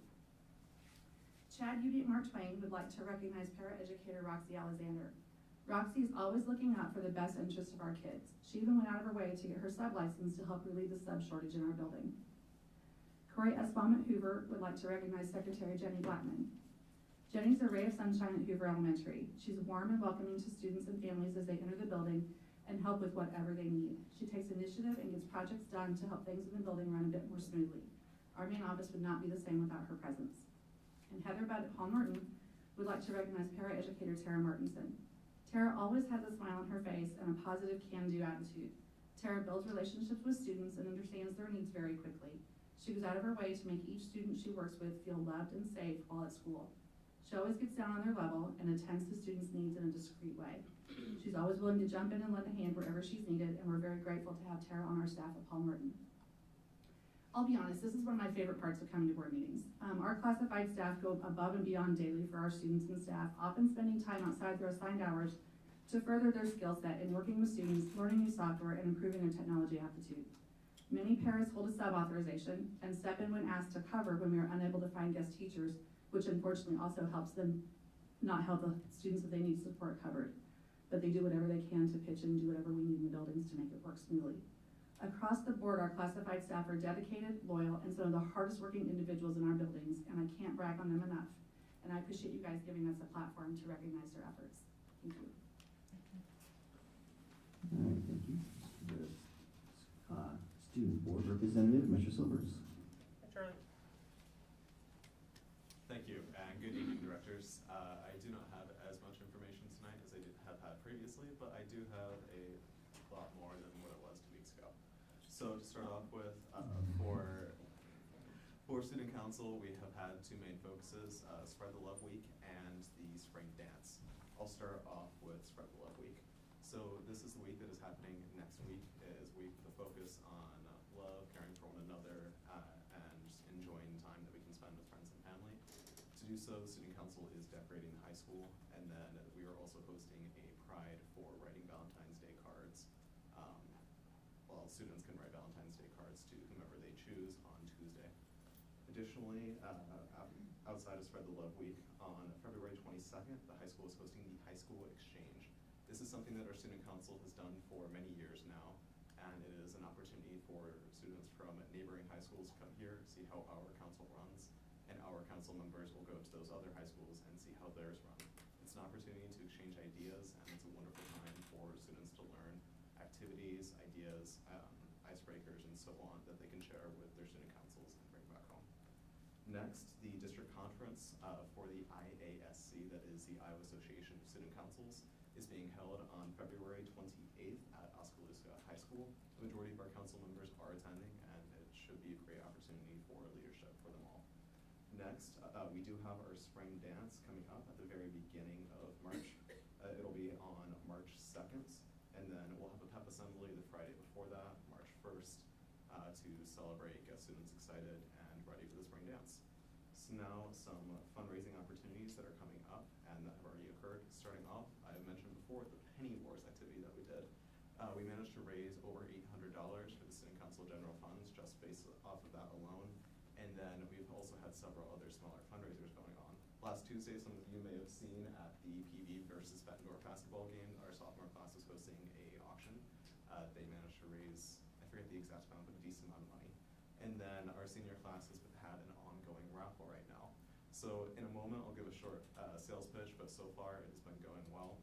Chad, Judy, and Mark Twain would like to recognize paraeducator Roxy Alexander. Roxy is always looking out for the best interest of our kids. She even went out of her way to get her sub license to help relieve the sub shortage in our building. Corey S. Baum at Hoover would like to recognize Secretary Jenny Blackman. Jenny's a ray of sunshine at Hoover Elementary. She's warm and welcoming to students and families as they enter the building and help with whatever they need. She takes initiative and gets projects done to help things in the building run a bit more smoothly. Our main office would not be the same without her presence. And Heather Bett at Paul Norton would like to recognize paraeducator Tara Martinson. Tara always has a smile on her face and a positive can-do attitude. Tara builds relationships with students and understands their needs very quickly. She goes out of her way to make each student she works with feel loved and safe while at school. She always gets down on their level and attends to students' needs in a discreet way. She's always willing to jump in and lend a hand wherever she's needed, and we're very grateful to have Tara on our staff at Paul Norton. I'll be honest, this is one of my favorite parts of coming to board meetings. Our classified staff go above and beyond daily for our students and staff, often spending time outside their assigned hours to further their skill set in working with students, learning new software, and improving their technology aptitude. Many paras hold a sub-authorization and step in when asked to cover when we are unable to find guest teachers, which unfortunately also helps them not have the students that they need support covered. But they do whatever they can to pitch in and do whatever we need in the buildings to make it work smoothly. Across the board, our classified staff are dedicated, loyal, and some of the hardest working individuals in our buildings, and I can't brag on them enough. And I appreciate you guys giving us a platform to recognize their efforts. Thank you. All right, thank you. The student board representative, Mr. Silvers. Hi, Charlie. Thank you, and good evening, directors. I do not have as much information tonight as I have had previously, but I do have a lot more than what it was 2 weeks ago. So to start off with, for student council, we have had two main focuses, Spread the Love Week and the Spring Dance. I'll start off with Spread the Love Week. So this is the week that is happening next week, is week with a focus on love, caring for one another, do so, Student Council is decorating the high school, and then we are also hosting a pride for writing Valentine's Day cards. Well, students can write Valentine's Day cards to whomever they choose on Tuesday. Additionally, outside of Spread the Love Week, on February 22nd, the high school is hosting the High School Exchange. This is something that our Student Council has done for many years now, and it is an opportunity for students from neighboring high schools to come here, see how our council runs, and our council members will go to those other high schools and see how theirs run. It's an opportunity to exchange ideas, and it's a wonderful time for students to learn activities, ideas, icebreakers, and so on that they can share with their student councils and bring back home. Next, the district conference for the IASC, that is the Iowa Association of Student Councils, is being held on February 28th at Oskaloosa High School. The majority of our council members are attending, and it should be a great opportunity for leadership for them all. Next, we do have our spring dance coming up at the very beginning of March. It'll be on March 2nd, and then we'll have a pep assembly the Friday before that, March 1st, to celebrate, get students excited and ready for the spring dance. So now some fundraising opportunities that are coming up and that have already occurred. Starting off, I mentioned before the Penny Wars activity that we did. We managed to raise over $800 for the Student Council General Funds just based off of that alone. And then we've also had several other smaller fundraisers going on. Last Tuesday, some of you may have seen at the PV versus Bettendorf basketball game, our sophomore class was hosting a auction. They managed to raise, I forget the exact amount, but a decent amount of money. And then our senior class has had an ongoing raffle right now. So in a moment, I'll give a short sales pitch, but so far it has been going well.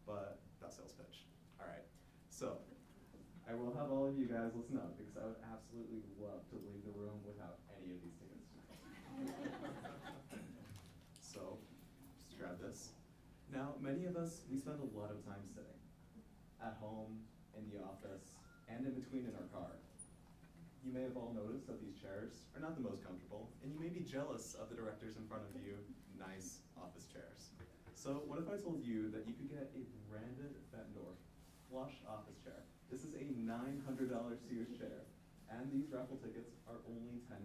But that's sales pitch. All right. So I will have all of you guys listen up because I would absolutely love to leave the room without any of these tickets. So just grab this. Now, many of us, we spend a lot of time sitting at home, in the office, and in between in our car. You may have all noticed that these chairs are not the most comfortable, and you may be jealous of the directors in front of you, nice office chairs. So what if I told you that you could get a branded Bettendorf plush office chair? This is a $900 Sears chair, and these raffle tickets are only $10.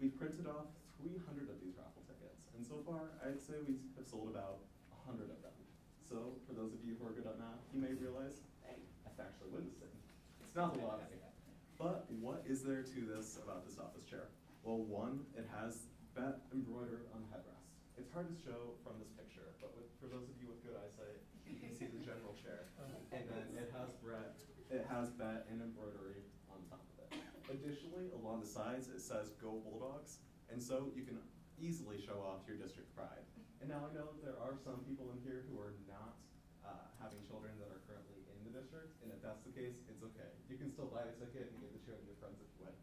We've printed off 300 of these raffle tickets, and so far, I'd say we have sold about 100 of them. So for those of you who are good at math, you may realize, hey, I can actually win this thing. It's not a lot. But what is there to this about this office chair? Well, one, it has Bett embroidered on the headrest. It's hard to show from this picture, but for those of you with good eyesight, you can see the general chair. And then it has Bett in embroidery on top of it. Additionally, along the sides, it says Go Bulldogs, and so you can easily show off your district pride. And now I know that there are some people in here who are not having children that are currently in the district, and if that's the case, it's okay. You can still buy a ticket and give the show to your friends if you win.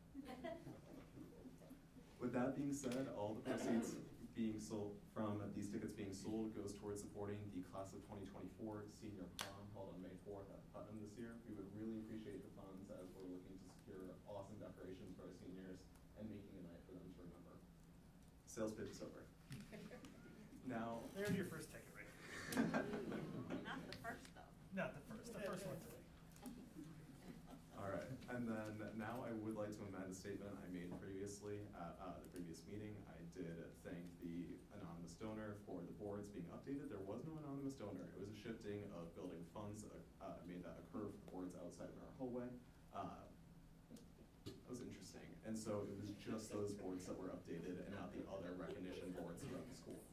With that being said, all the proceeds being sold from these tickets being sold goes towards supporting the class of 2024 senior prom held on May 4th at Putnam this year. We would really appreciate the funds as we're looking to secure awesome decorations for our seniors and making a night for them to remember. Sales pitch is over. Now, There's your first ticket, right? Not the first, though. Not the first. The first one today. all right, and then now I would like to amend a statement I made previously at the previous meeting. I did thank the anonymous donor for the boards being updated. There was no anonymous donor. It was a shifting of building funds that made that occur for the boards outside of our hallway. That was interesting. And so it was just those boards that were updated and not the other recognition boards throughout the school.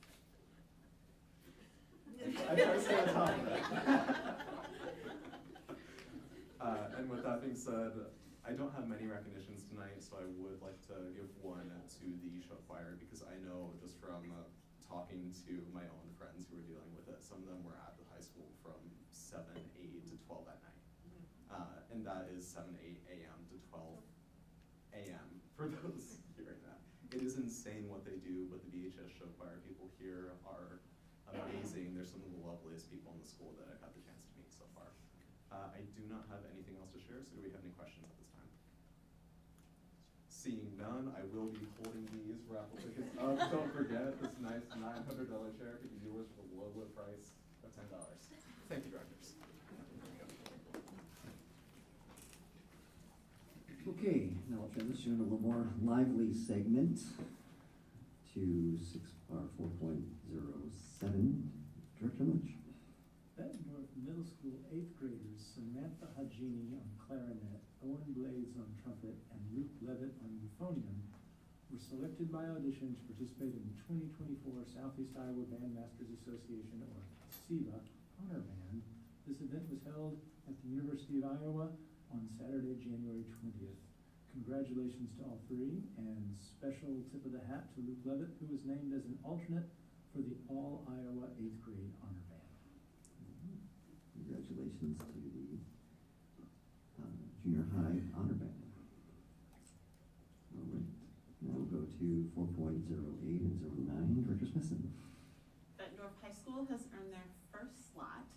I try to stay on top of it. And with that being said, I don't have many recognitions tonight, so I would like to give one to the show choir because I know just from talking to my own friends who were dealing with it, some of them were at the high school from 7, 8 to 12 at night. And that is 7, 8 a.m. to 12 a.m. for those hearing that. It is insane what they do, but the BHS show choir people here are amazing. They're some of the loveliest people in the school that I've had the chance to meet so far. I do not have anything else to share, so do we have any questions at this time? Seeing none, I will be holding these raffle tickets up. Don't forget, this nice $900 chair could be yours for the low, low price of $10. Thank you, directors. Okay, now I'll transition to a little more lively segment to 4.07. Director Lynch. Bettendorf Middle School 8th graders Samantha Hajini on clarinet, Owen Blades on trumpet, and Luke Levitt on euphonium were selected by audition to participate in the 2024 Southeast Iowa Bandmasters Association, or SIVA, Honor Band. This event was held at the University of Iowa on Saturday, January 20th. Congratulations to all three, and special tip of the hat to Luke Levitt, who was named as an alternate for the All-Iowa 8th grade Honor Band. Congratulations to the junior high honor band. All right, now we'll go to 4.08 and 09. Director Smithson. Bettendorf High School has earned their first slot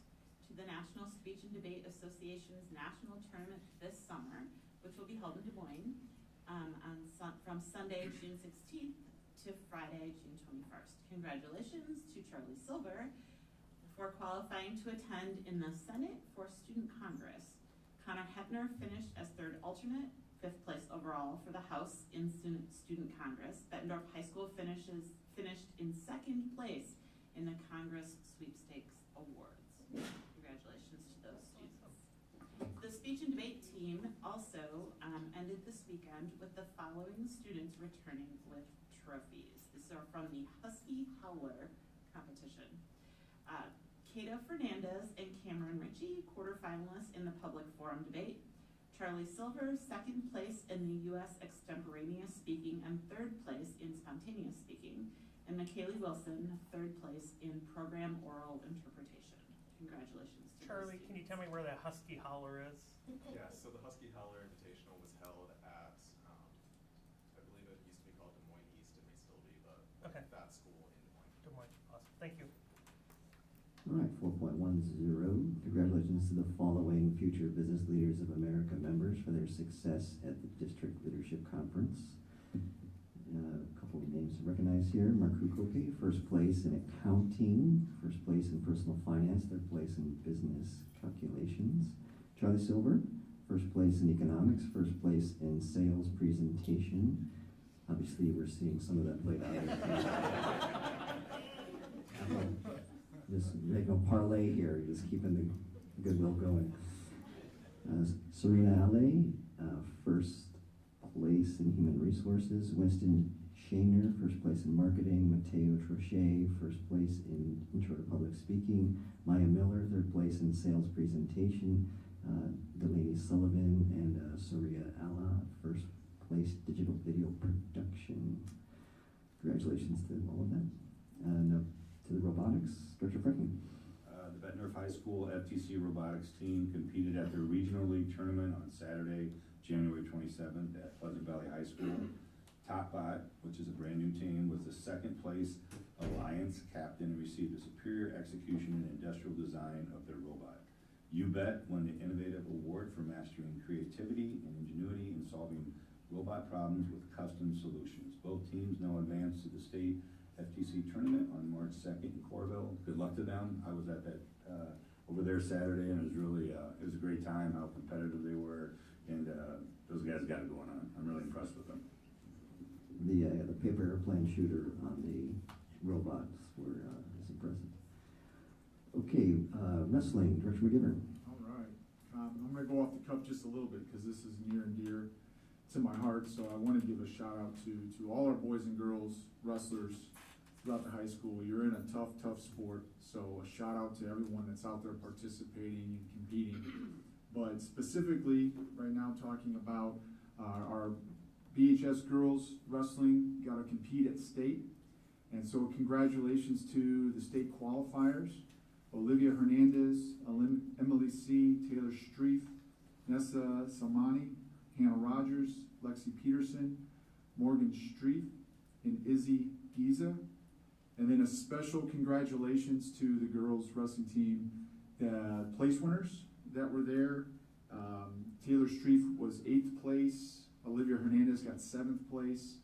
to the National Speech and Debate Association's national tournament this summer, which will be held in Des Moines from Sunday, June 16th to Friday, June 21st. Congratulations to Charlie Silver for qualifying to attend in the Senate for Student Congress. Connor Heppner finished as third alternate, 5th place overall for the House in Student Congress. Bettendorf High School finished in 2nd place in the Congress Sweepstakes Awards. Congratulations to those students. The speech and debate team also ended this weekend with the following students returning with trophies. These are from the Husky Howler competition. Cato Fernandez and Cameron Ritchie, quarterfinalists in the public forum debate. Charlie Silver, 2nd place in the U.S. extemporaneous speaking and 3rd place in spontaneous speaking. And McKaylee Wilson, 3rd place in program oral interpretation. Congratulations to Charlie, those can you students. tell me where the Husky Holler is? Yeah, so the Husky Howler Invitational was held at, I believe it used to be called Des Moines East, it may still be, but Okay. that school in Des Moines. Good morning. Awesome. Thank you. All right, 4.10. Congratulations to the following Future Business Leaders of America members for their success at the District Leadership Conference. A couple of names to recognize here. Mark Hukoke, 1st place in accounting, 1st place in personal finance, 3rd place in business calculations. Charlie Silver, 1st place in economics, 1st place in sales presentation. Obviously, we're seeing some of that played out. Just make no parlay here, just keeping the goodwill going. Serena Ale, 1st place in human resources. Winston Shaner, 1st place in marketing. Mateo Trochet, 1st place in intro to public speaking. Maya Miller, 3rd place in sales presentation. Delaney Sullivan and Surya Ala, 1st place digital video production. Congratulations to all of them. Now to the robotics, Director Franklin. The Bettendorf High School FTC robotics team competed at their regional league tournament on Saturday, January 27th at Pleasant Valley High School. TopBot, which is a brand new team, was the 2nd place Alliance captain and received a superior execution and industrial design of their robot. Bett won the Innovative Award for mastering creativity and ingenuity in solving robot problems with custom solutions. Both teams now advance to the state FTC tournament on March 2nd in Corville. Good luck to them. I was at that over there Saturday, and it was really it was a great time. How competitive they were, and those guys got it going on. I'm really impressed with them. The paper airplane shooter on the robots is impressive. Okay, wrestling, Director McGivern. All right. I'm going to go off the cuff just a little bit because this is near and dear to my heart. So I want to give a shout out to all our boys and girls wrestlers throughout the high school. You're in a tough sport. So a shout out to everyone that's out there participating and competing. But specifically, right now, talking about our BHS girls wrestling got to compete at state. And so congratulations to the state qualifiers. Olivia Hernandez, Emily C., Taylor Streif, Nessa Salmani, Hannah Rogers, Lexi Peterson, Morgan Streif, and Izzy Giza. And then a special congratulations to the girls wrestling team, the place winners that were there. Taylor Streif was 8th place. Olivia Hernandez got 7th place.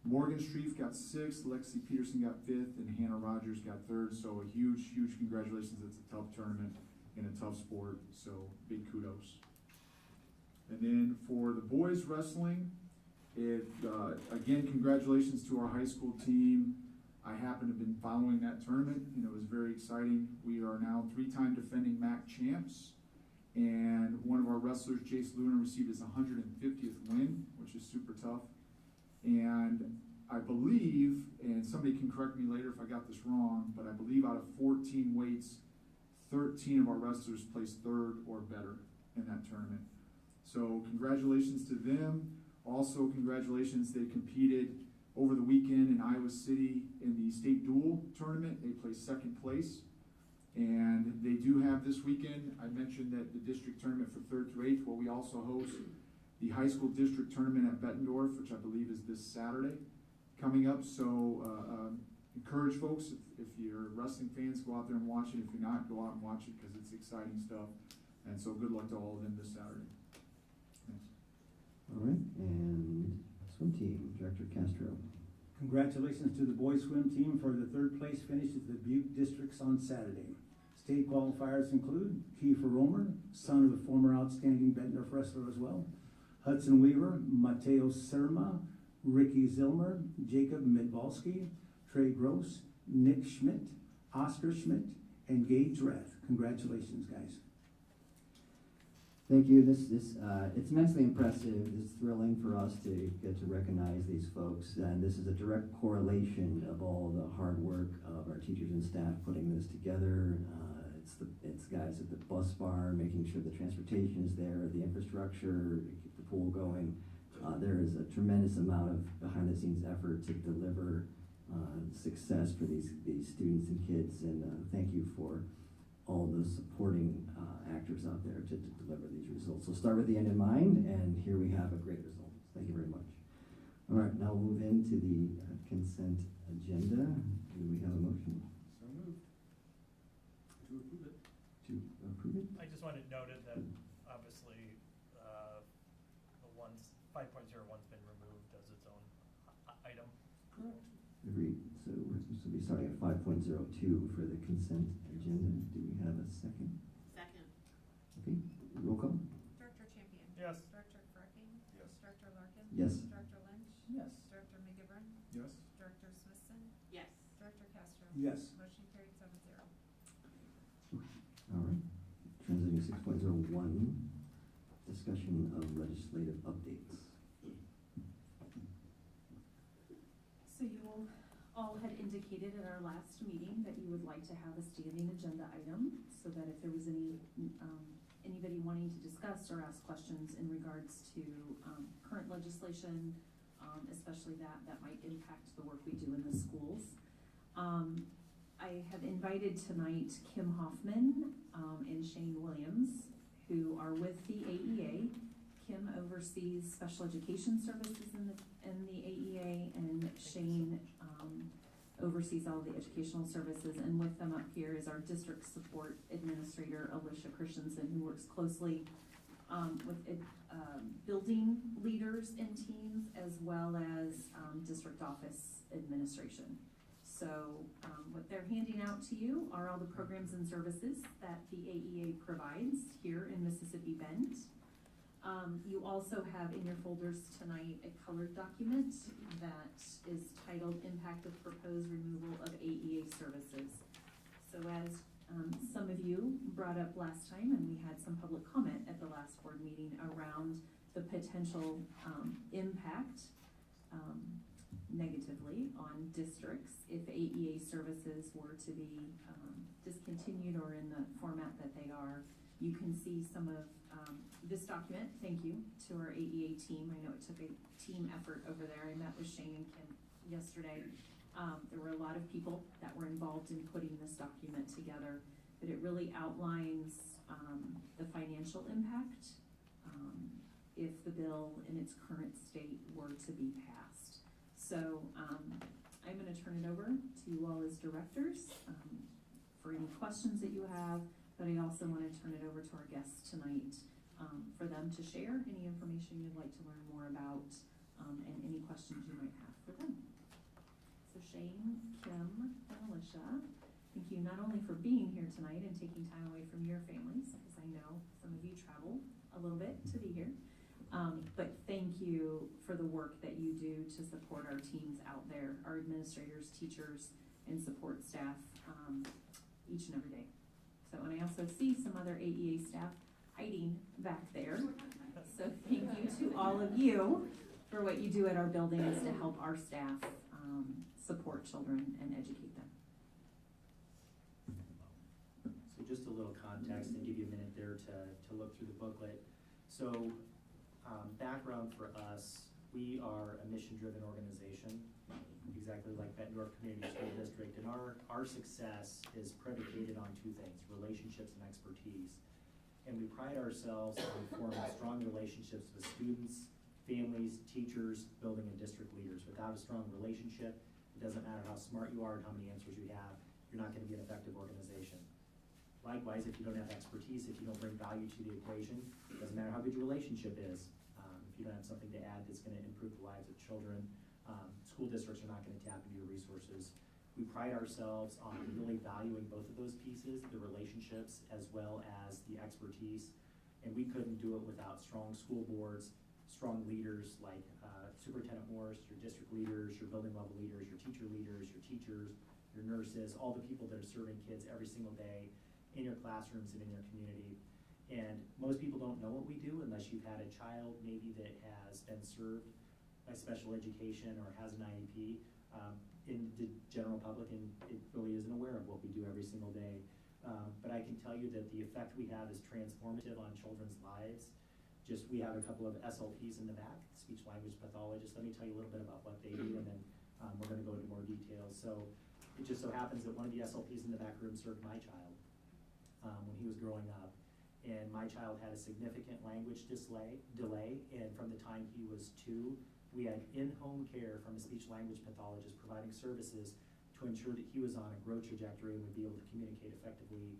Morgan Streif got 6th, Lexi Peterson got 5th, and Hannah Rogers got 3rd. So a huge congratulations. It's a tough tournament and a tough sport, so big kudos. And then for the boys wrestling, Again, congratulations to our high school team. I happen to have been following that tournament, and it was very exciting. We are now 3-time defending MAC champs, and one of our wrestlers, Jace Luna, received his 150th win, which is super tough. And I believe, and somebody can correct me later if I got this wrong, but I believe out of 14 weights, 13 of our wrestlers placed 3rd or better in that tournament. So congratulations to them. Also, congratulations, they competed over the weekend in Iowa City in the state dual tournament. They placed 2nd place. And they do have this weekend, I mentioned that the district tournament for 3rd through 8th, well, we also host the high school district tournament at Bettendorf, which I believe is this Saturday coming up. So encourage folks, if you're wrestling fans, go out there and watch it. If you're not, go out and watch it because it's exciting stuff. And so good luck to all of them this Saturday. Thanks. All right, and swim team, Director Castro. Congratulations to the boys swim team for the 3rd place finish at the Butte Districts on Saturday. State qualifiers include Kiefer Romer, son of a former outstanding Bettendorf wrestler as well, Hudson Weaver, Mateo Serma, Ricky Zilmer, Jacob Midvalski, Trey Gross, Nick Schmidt, Oscar Schmidt, and Gage Rath. Congratulations, guys. Thank you. It's immensely impressive. It's thrilling for us to get to recognize these folks, and this is a direct correlation of all the hard work of our teachers and staff putting this together. It's guys at the bus bar making sure the transportation is there, the infrastructure, keep the pool going. There is a tremendous amount of behind-the-scenes effort to deliver success for these students and kids, and thank you for all the supporting actors out there to deliver these results. So start with the end in mind, and here we have a great result. Thank you very much. All right, now we'll move into the consent agenda. Do we have a motion? So moved. To approve it. To approve it? I just wanted noted that obviously the 5.01's been removed as its own item. Correct. Agreed. So we'll be starting at 5.02 for the consent agenda. Do we have a second? Second. Okay, roll call. Director Champion? Yes. Director Frecking? Yes. Director Larkin? Yes. Director Lynch? Yes. Director McGivern? Yes? Director Smithson? Yes. Director Castro? Yes. Motion carried 7-0. All right. Transiting 6.01, discussion of legislative updates. So you all had indicated at our last meeting that you would like to have a standing agenda item, so that if there was anybody wanting to discuss or ask questions in regards to current legislation, especially that might impact the work we do in the schools. I have invited tonight Kim Hoffman and Shane Williams, who are with the AEA. Kim oversees special education services in the AEA, and Shane oversees all the educational services. And with them up here is our district support administrator, Alicia Christensen, who works closely with building leaders and teams, as well as district office administration. So what they're handing out to you are all the programs and services that the AEA provides here in Mississippi Bend. You also have in your folders tonight a colored document that is titled Impact of Proposed Removal of AEA Services. So as some of you brought up last time, and we had some public comment at the last board meeting around the potential impact negatively on districts if AEA services were to be discontinued or in the format that they are. You can see some of this document. Thank you to our AEA team. I know it took a team effort over there. I met with Shane and Kim yesterday. There were a lot of people that were involved in putting this document together, but it really outlines the financial impact if the bill in its current state were to be passed. So I'm going to turn it over to you all as directors for any questions that you have, but I also want to turn it over to our guests tonight for them to share any information you'd like to learn more about and any questions you might have for them. So Shane, Kim, and Alicia, thank you not only for being here tonight and taking time away from your families, because I know some of you travel a little bit to be here, But thank you for the work that you do to support our teams out there, our administrators, teachers, and support staff, each and every day. So, and I also see some other AEA staff hiding back there. So thank you to all of you for what you do at our buildings to help our staff, support children and educate them. So just a little context and give you a minute there to look through the booklet. So background for us, we are a mission-driven organization, exactly like Bettendorf Community School District, and our success is predicated on two things, relationships and expertise. And we pride ourselves on forming strong relationships with students, families, teachers, building and district leaders. Without a strong relationship, it doesn't matter how smart you are and how many answers you have, you're not going to be an effective organization. Likewise, if you don't have expertise, if you don't bring value to the equation, it doesn't matter how good your relationship is. If you don't have something to add that's going to improve the lives of children, school districts are not going to tap into your resources. We pride ourselves on really valuing both of those pieces, the relationships as well as the expertise. And we couldn't do it without strong school boards, strong leaders like Superintendent Morris, your district leaders, your building level leaders, your teachers, your nurses, all the people that are serving kids every single day in your classrooms and in your community. And most people don't know what we do unless you've had a child maybe that has been served by special education or has an IEP. In the general public, and it really isn't aware of what we do every single day. But I can tell you that the effect we have is transformative on children's lives. We have a couple of SLPs in the back, speech language pathologists. Let me tell you a little bit about what they do, and then we're going to go into more details. So it just so happens that one of the SLPs in the back room served my child when he was growing up. And my child had a significant language delay, and from the time he was 2, we had in-home care from a speech language pathologist providing services to ensure that he was on a growth trajectory and would be able to communicate effectively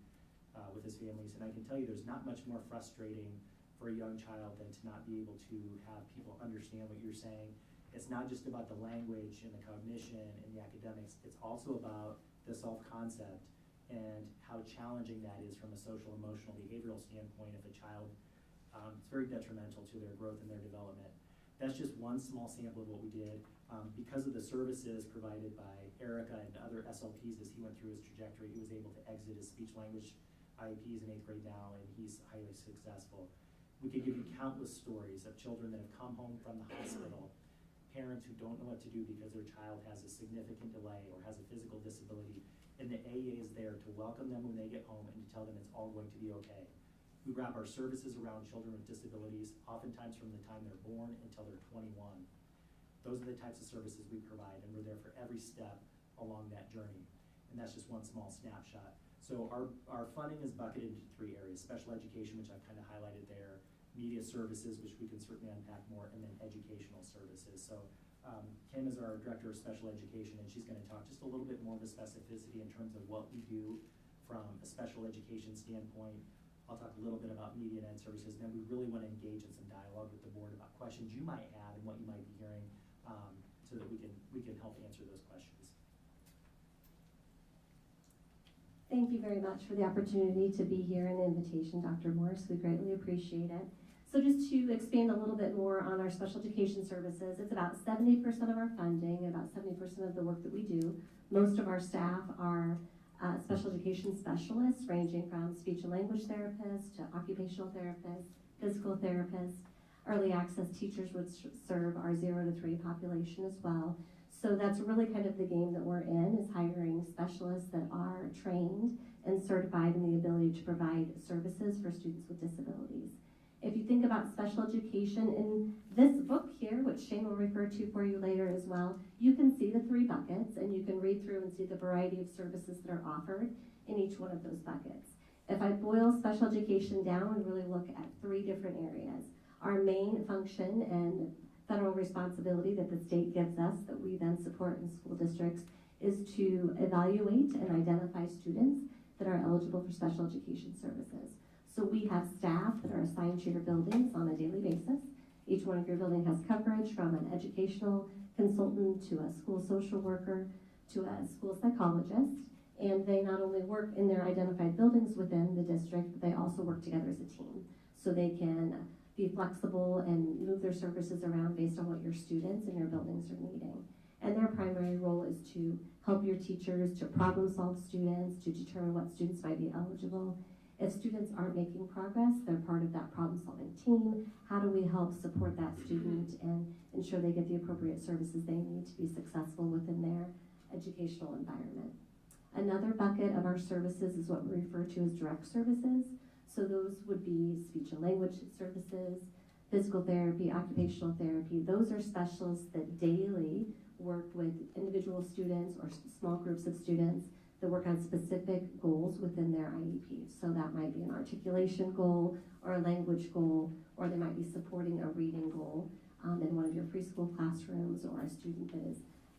with his families. And I can tell you there's not much more frustrating for a young child than to not be able to have people understand what you're saying. It's not just about the language and the cognition and the academics, it's also about the self-concept and how challenging that is from a social, emotional, behavioral standpoint if a child, it's very detrimental to their growth and their development. That's just one small sample of what we did. Because of the services provided by Erica and other SLPs as he went through his trajectory, he was able to exit his speech language IEPs in 8th grade now, and he's highly successful. We could give you countless stories of children that have come home from the hospital, parents who don't know what to do because their child has a significant delay or has a physical disability, and the AEA is there to welcome them when they get home and to tell them it's all going to be okay. We wrap our services around children with disabilities, oftentimes from the time they're born until they're 21. Those are the types of services we provide, and we're there for every step along that journey. And that's just one small snapshot. So our funding is bucketed into 3 areas: special education, which I've kind of highlighted there, media services, which we can certainly unpack more, and then educational services. So Kim is our director of special education, and she's going to talk just a little bit more of the specificity in terms of what we do from a special education standpoint. I'll talk a little bit about media and ed services, and then we really want to engage in some dialogue with the board about questions you might have and what you might be hearing, so that we can help answer those questions. Thank you very much for the opportunity to be here and the invitation, Dr. Morris. We greatly appreciate it. So just to expand a little bit more on our special education services, it's about 70% of our funding and about 70% of the work that we do. Most of our staff are special education specialists, ranging from speech and language therapists to occupational therapists, physical therapists. Early access teachers would serve our 0 to 3 population as well. So that's really kind of the game that we're in, is hiring specialists that are trained and certified in the ability to provide services for students with disabilities. If you think about special education in this book here, which Shane will refer to for you later as well, you can see the 3 buckets, and you can read through and see the variety of services that are offered in each one of those buckets. If I boil special education down and really look at 3 different areas, our main function and federal responsibility that the state gives us, that we then support in school districts, is to evaluate and identify students that are eligible for special education services. So we have staff that are assigned to your buildings on a daily basis. Each one of your buildings has coverage from an educational consultant to a school social worker to a school psychologist. And they not only work in their identified buildings within the district, but they also work together as a team. So they can be flexible and move their services around based on what your students and your buildings are needing. And their primary role is to help your teachers to problem solve students, to determine what students might be eligible. If students aren't making progress, they're part of that problem solving team. How do we help support that student and ensure they get the appropriate services they need to be successful within their educational environment? Another bucket of our services is what we refer to as direct services. So those would be speech and language services, physical therapy, occupational therapy. Those are specialists that daily work with individual students or small groups of students that work on specific goals within their IEP. So that might be an articulation goal or a language goal, or they might be supporting a reading goal in one of your preschool classrooms, or a student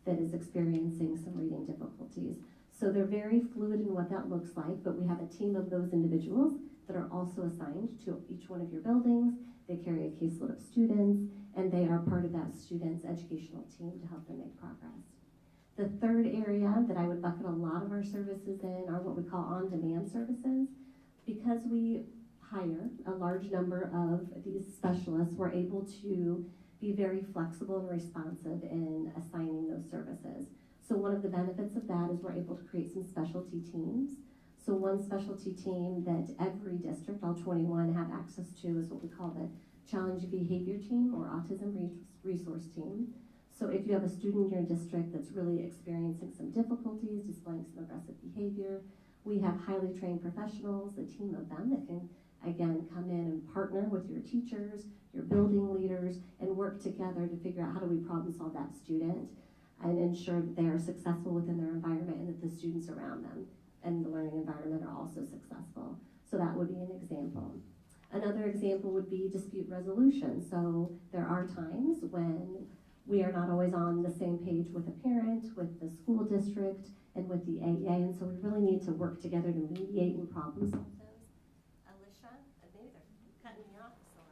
that is experiencing some reading difficulties. So they're very fluid in what that looks like, but we have a team of those individuals that are also assigned to each one of your buildings. They carry a caseload of students, and they are part of that student's educational team to help them make progress. The third area that I would bucket a lot of our services in are what we call on-demand services. Because we hire a large number of these specialists, we're able to be very flexible and responsive in assigning those services. So one of the benefits of that is we're able to create some specialty teams. So one specialty team that every district, all 21, have access to is what we call the Challenge Behavior Team or Autism Resource Team. So if you have a student in your district that's really experiencing some difficulties, displaying some aggressive behavior, we have highly trained professionals, a team of them that can, again, come in and partner with your teachers, your building leaders, and work together to figure out how do we problem solve that student and ensure that they are successful within their environment and that the students around them and the learning environment are also successful. So that would be an example. Another example would be dispute resolution. So there are times when we are not always on the same page with a parent, with the school district, and with the AA, and so we really need to work together to mediate and problem solve those. Alicia, maybe they're cutting me off, so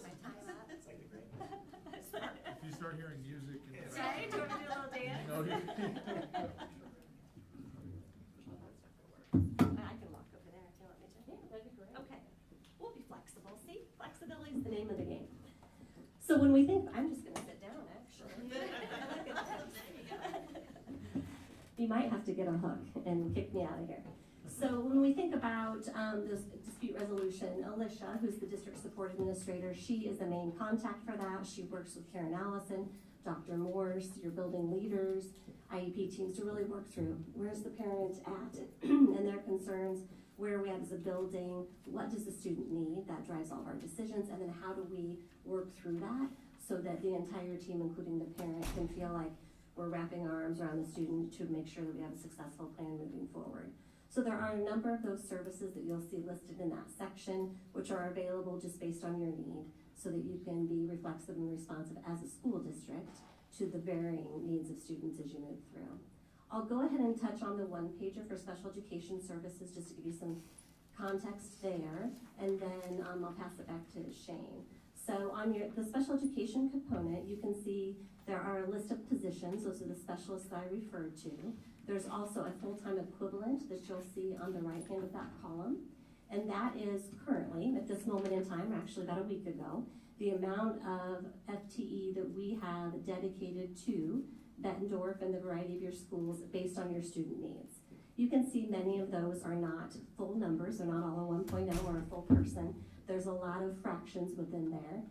my time up. If you start hearing music and Right? Do you want to do a little dance? I can walk over there if you want me to. Yeah, that'd be great. Okay, we'll be flexible. See, flexibility is the name of the game. So when we think, I'm just going to sit down, actually. You might have to get a hook and kick me out of here. So when we think about this dispute resolution, Alicia, who's the district support administrator, she is the main contact for that. She works with Karen Allison, Dr. Morse, your building leaders, IEP teams to really work through where's the parent at and their concerns, where are we at as a building, what does the student need, that drives all of our decisions, and then how do we work through that so that the entire team, including the parent, can feel like we're wrapping our arms around the student to make sure that we have a successful plan moving forward. So there are a number of those services that you'll see listed in that section, which are available just based on your need, so that you can be reflexive and responsive as a school district to the varying needs of students as you move through. I'll go ahead and touch on the one-pager for special education services just to give you some context there, and then I'll pass it back to Shane. So on the special education component, you can see there are a list of positions. Those are the specialists that I referred to. There's also a full-time equivalent that you'll see on the right hand of that column. And that is currently, at this moment in time, or actually about a week ago, the amount of FTE that we have dedicated to Bettendorf and the variety of your schools based on your student needs. You can see many of those are not full numbers. They're not all a 1.0 or a full person. There's a lot of fractions within there.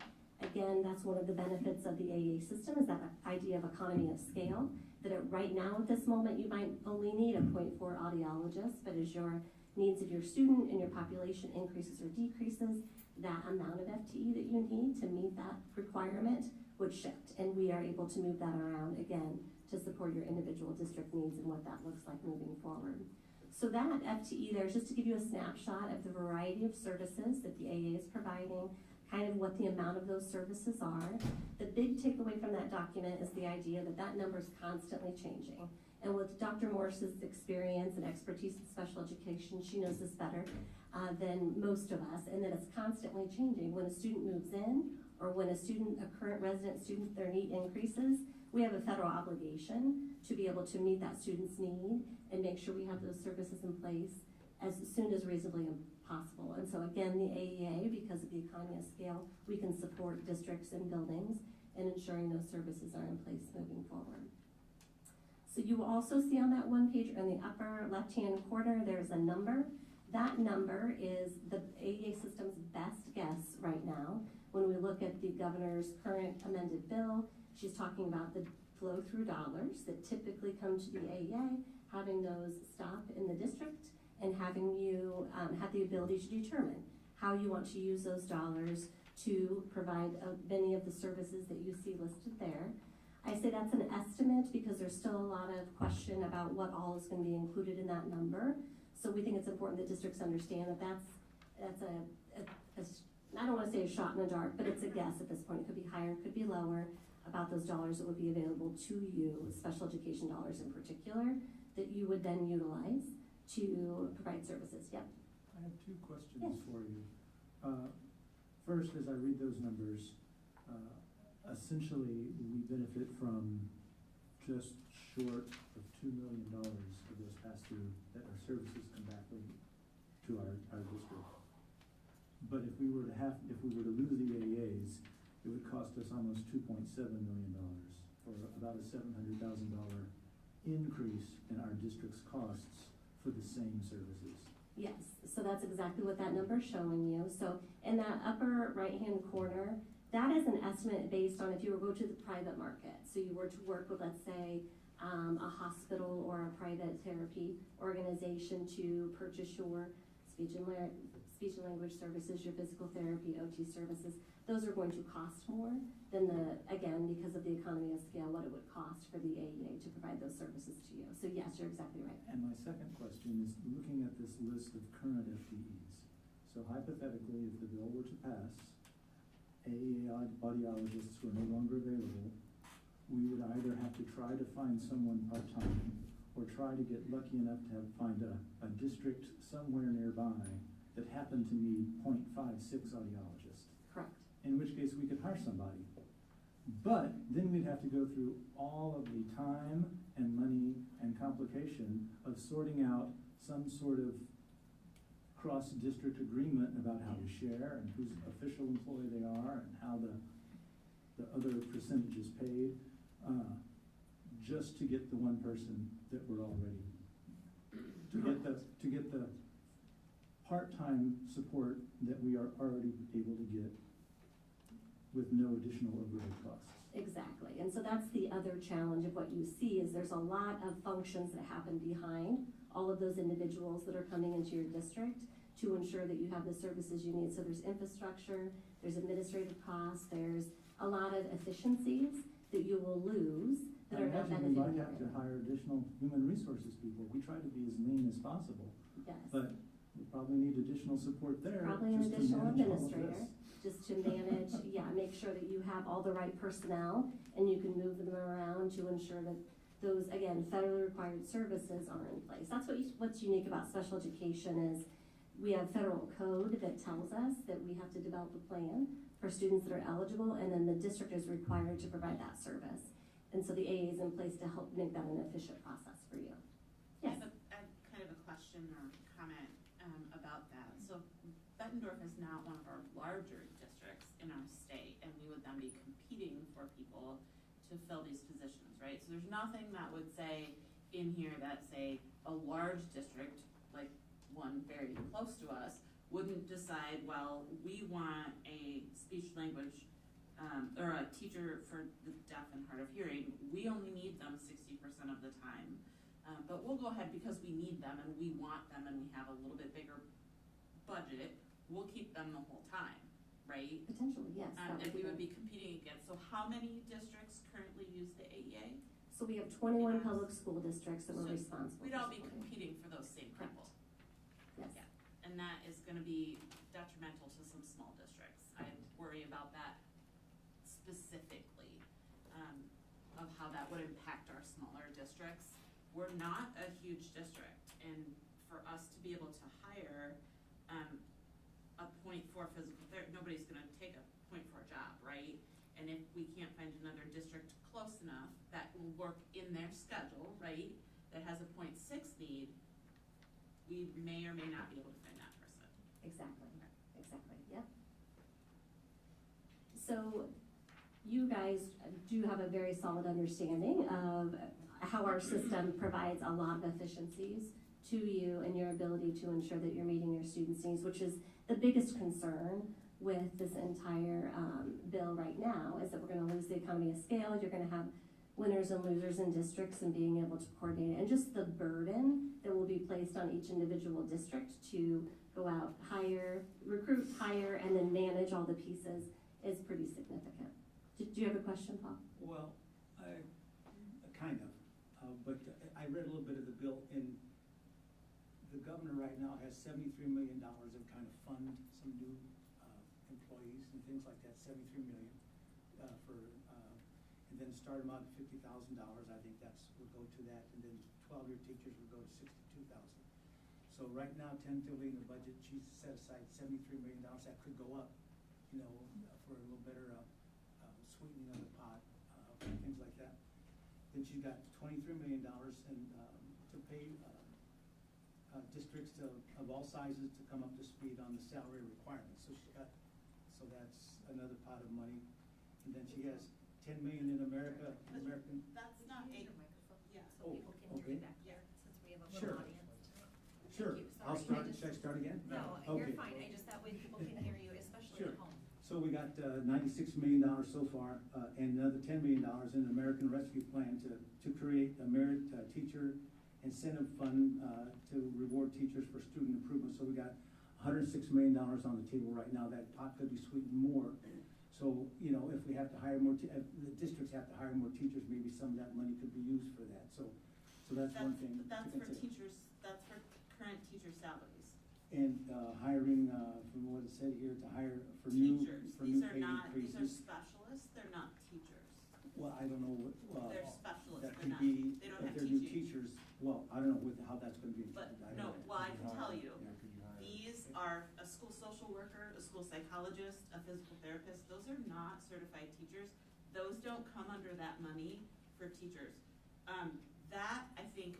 Again, that's one of the benefits of the AA system, is that idea of economy of scale, that right now at this moment you might only need a 0.4 audiologist, but as your needs of your student and your population increases or decreases, that amount of FTE that you need to meet that requirement would shift, and we are able to move that around again to support your individual district needs and what that looks like moving forward. So that FTE there is just to give you a snapshot of the variety of services that the AA is providing, kind of what the amount of those services are. The big takeaway from that document is the idea that that number is constantly changing. And with Dr. Morse's experience and expertise in special education, she knows this better than most of us, and that it's constantly changing. When a student moves in, or when a current resident student, their need increases, we have a federal obligation to be able to meet that student's need and make sure we have those services in place as soon as reasonably possible. And so again, the AEA, because of the economy of scale, we can support districts and buildings in ensuring those services are in place moving forward. So you will also see on that one page in the upper left-hand corner, there's a number. That number is the AEA system's best guess right now. When we look at the governor's current amended bill, she's talking about the flow-through dollars that typically come to the AEA, having those stop in the district, and having you have the ability to determine how you want to use those dollars to provide many of the services that you see listed there. I say that's an estimate because there's still a lot of question about what all is going to be included in that number. So we think it's important that districts understand that that's I don't want to say a shot in the dark, but it's a guess at this point. It could be higher, it could be lower, about those dollars that would be available to you, special education dollars in particular, that you would then utilize to provide services. Yep. I have two questions Yes. for you. First, as I read those numbers, essentially we benefit from just short of $2 million of those pass-through that our services come back to our district. But if we were to lose the AAs, it would cost us almost $2.7 million for about a $700,000 increase in our district's costs for the same services. Yes, so that's exactly what that number is showing you. So in that upper right-hand corner, that is an estimate based on if you were to go to the private market. So you were to work with, let's say, a hospital or a private therapy organization to purchase your speech and language services, your physical therapy, OT services. Those are going to cost more than again, because of the economy of scale, what it would cost for the AEA to provide those services to you. So yes, you're exactly right. And my second question is looking at this list of current FTEs. So hypothetically, if the bill were to pass, AEA audiologists who are no longer available, we would either have to try to find someone part-time or try to get lucky enough to find a district somewhere nearby that happened to need 0.56 audiologists. Correct. In which case we could hire somebody. But then we'd have to go through all of the time and money and complication of sorting out some sort of cross-district agreement about how we share and whose official employee they are and how the other percentage is paid, just to get the one person that we're already, to get the part-time support that we are already able to get with no additional overhead costs. Exactly, and so that's the other challenge of what you see is there's a lot of functions that happen behind all of those individuals that are coming into your district to ensure that you have the services you need. So there's infrastructure, there's administrative costs, there's a lot of efficiencies that you will lose that are not benefiting you. I imagine we might have to hire additional human resources people. We try to be as lean as possible. Yes. But we probably need additional support there. Probably an just to additional manage all of administrator, this. just to manage, make sure that you have all the right personnel and you can move them around to ensure that those, again, federally required services are in place. That's what's unique about special education is we have federal code that tells us that we have to develop a plan for students that are eligible, and then the district is required to provide that service. And so the AA is in place to help make that an efficient process for you. Yes? I have kind of a question or comment about that. So Bettendorf is now one of our larger districts in our state, and we would then be competing for people to fill these positions, right? So there's nothing that would say in here that say a large district, like one very close to us, wouldn't decide, well, we want a speech language or a teacher for the deaf and hard of hearing. We only need them 60% of the time, but we'll go ahead because we need them and we want them and we have a little bit bigger budget. We'll keep them the whole time, right? Potentially, yes. And we would be competing against. So how many districts currently use the AEA? So we have 21 public school districts that we're responsible for. We'd all be competing for those same people. Yes. Yeah. And that is gonna be detrimental to some small districts. I worry about that specifically, of how that would impact our smaller districts. We're not a huge district, and for us to be able to hire a .4 physical therapy, nobody's gonna take a .4 job, right? And if we can't find another district close enough that will work in their schedule, right, that has a .6 need, we may or may not be able to find that person. Exactly, yep. So you guys do have a very solid understanding of how our system provides a lot of efficiencies to you and your ability to ensure that you're meeting your students' needs, which is the biggest concern with this entire bill right now, is that we're gonna lose the economy of scale. You're gonna have winners and losers in districts and being able to coordinate, and just the burden that will be placed on each individual district to go out, hire, recruit, hire, and then manage all the pieces is pretty significant. Do you have a question, Paul? Well, kind of, but I read a little bit of the bill, and the governor right now has $73 million of kind of fund some new employees and things like that, $73 million and then start them out at $50,000. I think would go to that, and then 12-year teachers would go to $62,000. So right now, tentatively in the budget, she's set aside $73 million. That could go up, for a little better sweetening of the pot, things like that. Then she's got $23 million to pay districts of all sizes to come up to speed on the salary requirements. So that's another pot of money. And then she has $10 million in American. That's not a, yeah. So people can hear you back there, since we have a Sure. little audience tonight. Sure, Thank you. I'll Sorry, start, I just- should I start again? No, Okay. you're fine, that way people can hear you, especially Sure. at home. So we got $96 million so far, and another $10 million in the American Rescue Plan to create a merit teacher incentive fund to reward teachers for student improvement. So we got $106 million on the table right now. That pot could be sweetened more. So, if we have to hire more, if the districts have to hire more teachers, maybe some of that money could be used for that. So that's one thing. That's to for consider. teachers, that's for current teacher salaries. And hiring, from what it said here, to hire for new Teachers, for these new are pay not, these are increases. specialists, they're not teachers. Well, I don't know what, They're specialists, that they're could not, be, they don't if have they're new teaching. teachers, well, I don't know how that's gonna be. But, I no, don't know. well, I can tell you, Yeah, could you hire? these are a school social worker, a school psychologist, a physical therapist, those are not certified teachers. Those don't come under that money for teachers. That, I think,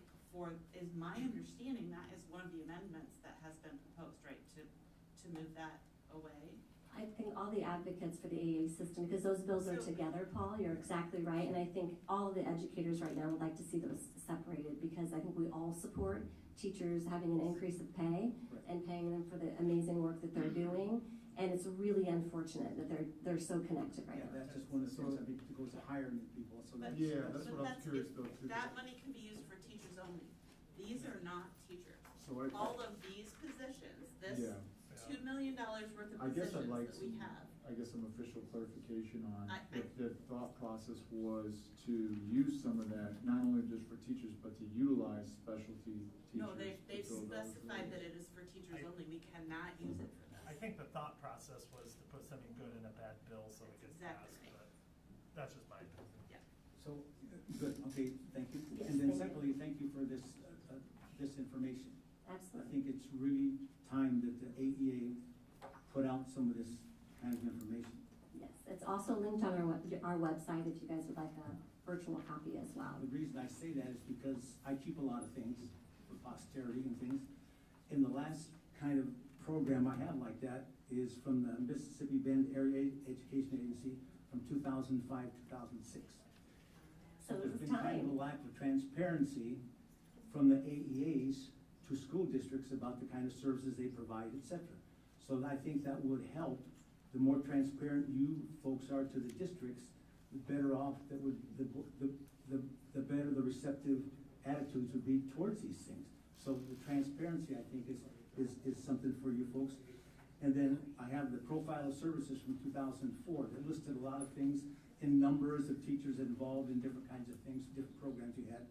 is my understanding, that is one of the amendments that has been proposed, right, to move that away. I think all the advocates for the AA system, because those bills are together, Paul, you're exactly right, and I think all of the educators right now would like to see those separated, because I think we all support teachers having an increase of pay and paying them for the amazing work that they're doing, and it's really unfortunate that they're so connected right Yeah, now. that's just one of the things I think that goes to hiring people, so that's. Yeah, that's But what I was curious though, too. That money can be used for teachers only. These are not teachers. So All of these positions, this Yeah. $2 million worth of I guess positions I'd like that we some, have. I guess some official clarification on I- if the thought process was to use some of that, not only just for teachers, but to utilize specialty teachers. No, they've to fill those specified that roles. it is for teachers only. We cannot use it for I this. think the thought process was to put something good in a bad bill so it gets Exactly passed, right. but that's just my opinion. Yeah. So, good, okay, thank you. Yes, And then thank you. secondly, thank you for this, this information. I Absolutely. think it's really time that the AEA put out some of this kind of information. Yes, it's also linked on our website if you guys would like a virtual copy as well. The reason I say that is because I keep a lot of things for posterity and things. And the last kind of program I have like that is from the Mississippi Bend Area Education Agency from 2005, 2006. So There's it's been kind of a time. lack of transparency from the AEAs to school districts about the kind of services they provide, et cetera. So I think that would help. The more transparent you folks are to the districts, the better off the better the receptive attitudes would be towards these things. So the transparency, I think, is something for you folks. And then I have the profile of services from 2004 that listed a lot of things in numbers of teachers involved in different kinds of things, different programs you had.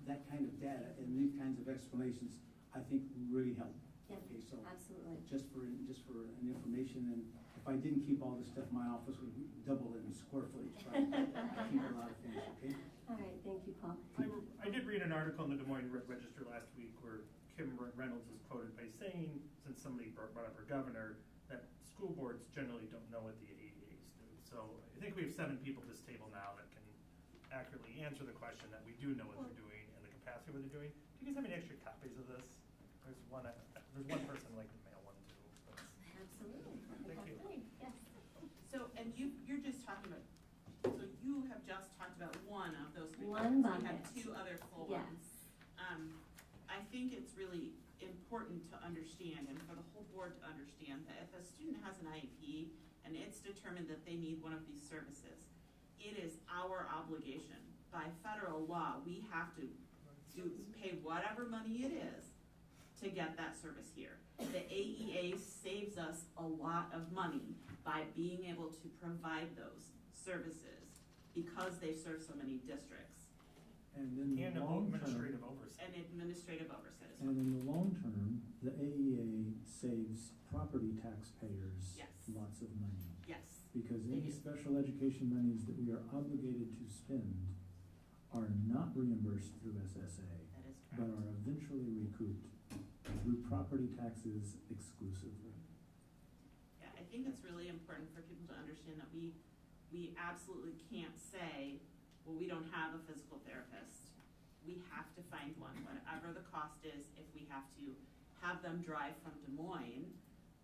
That kind of data and these kinds of explanations, I think really help. Yeah, Okay, so absolutely. just for an information, and if I didn't keep all this stuff, my office would double in square footage. But I keep a lot of things, okay? All right, thank you, Paul. I did read an article in the Des Moines Register last week where Kim Reynolds is quoted by saying, since somebody brought up her governor, that school boards generally don't know what the AEAs do. So I think we have 7 people at this table now that can accurately answer the question that we do know what they're doing, and the exactly what they're doing. Do you guys have any extra copies of this? There's one person I'd like to mail one to. Absolutely. Thank you. Yes. So, and you're just talking about, so you have just talked about one of those three One buckets. We have bucket. two other full Yes. ones. I think it's really important to understand, and for the whole board to understand, that if a student has an IEP and it's determined that they need one of these services, it is our obligation. By federal law, we have to pay whatever money it is to get that service here. The AEA saves us a lot of money by being able to provide those services because they serve so many districts. And in the And long term, administrative oversight. And administrative oversight as and well. in the long term, the AEA saves property taxpayers Yes. lots of money. Yes. Because They any do. special education monies that we are obligated to spend are not reimbursed through SSA, That is but correct. are eventually recouped through property taxes exclusively. Yeah, I think it's really important for people to understand that we absolutely can't say, well, we don't have a physical therapist. We have to find one, whatever the cost is. If we have to have them drive from Des Moines,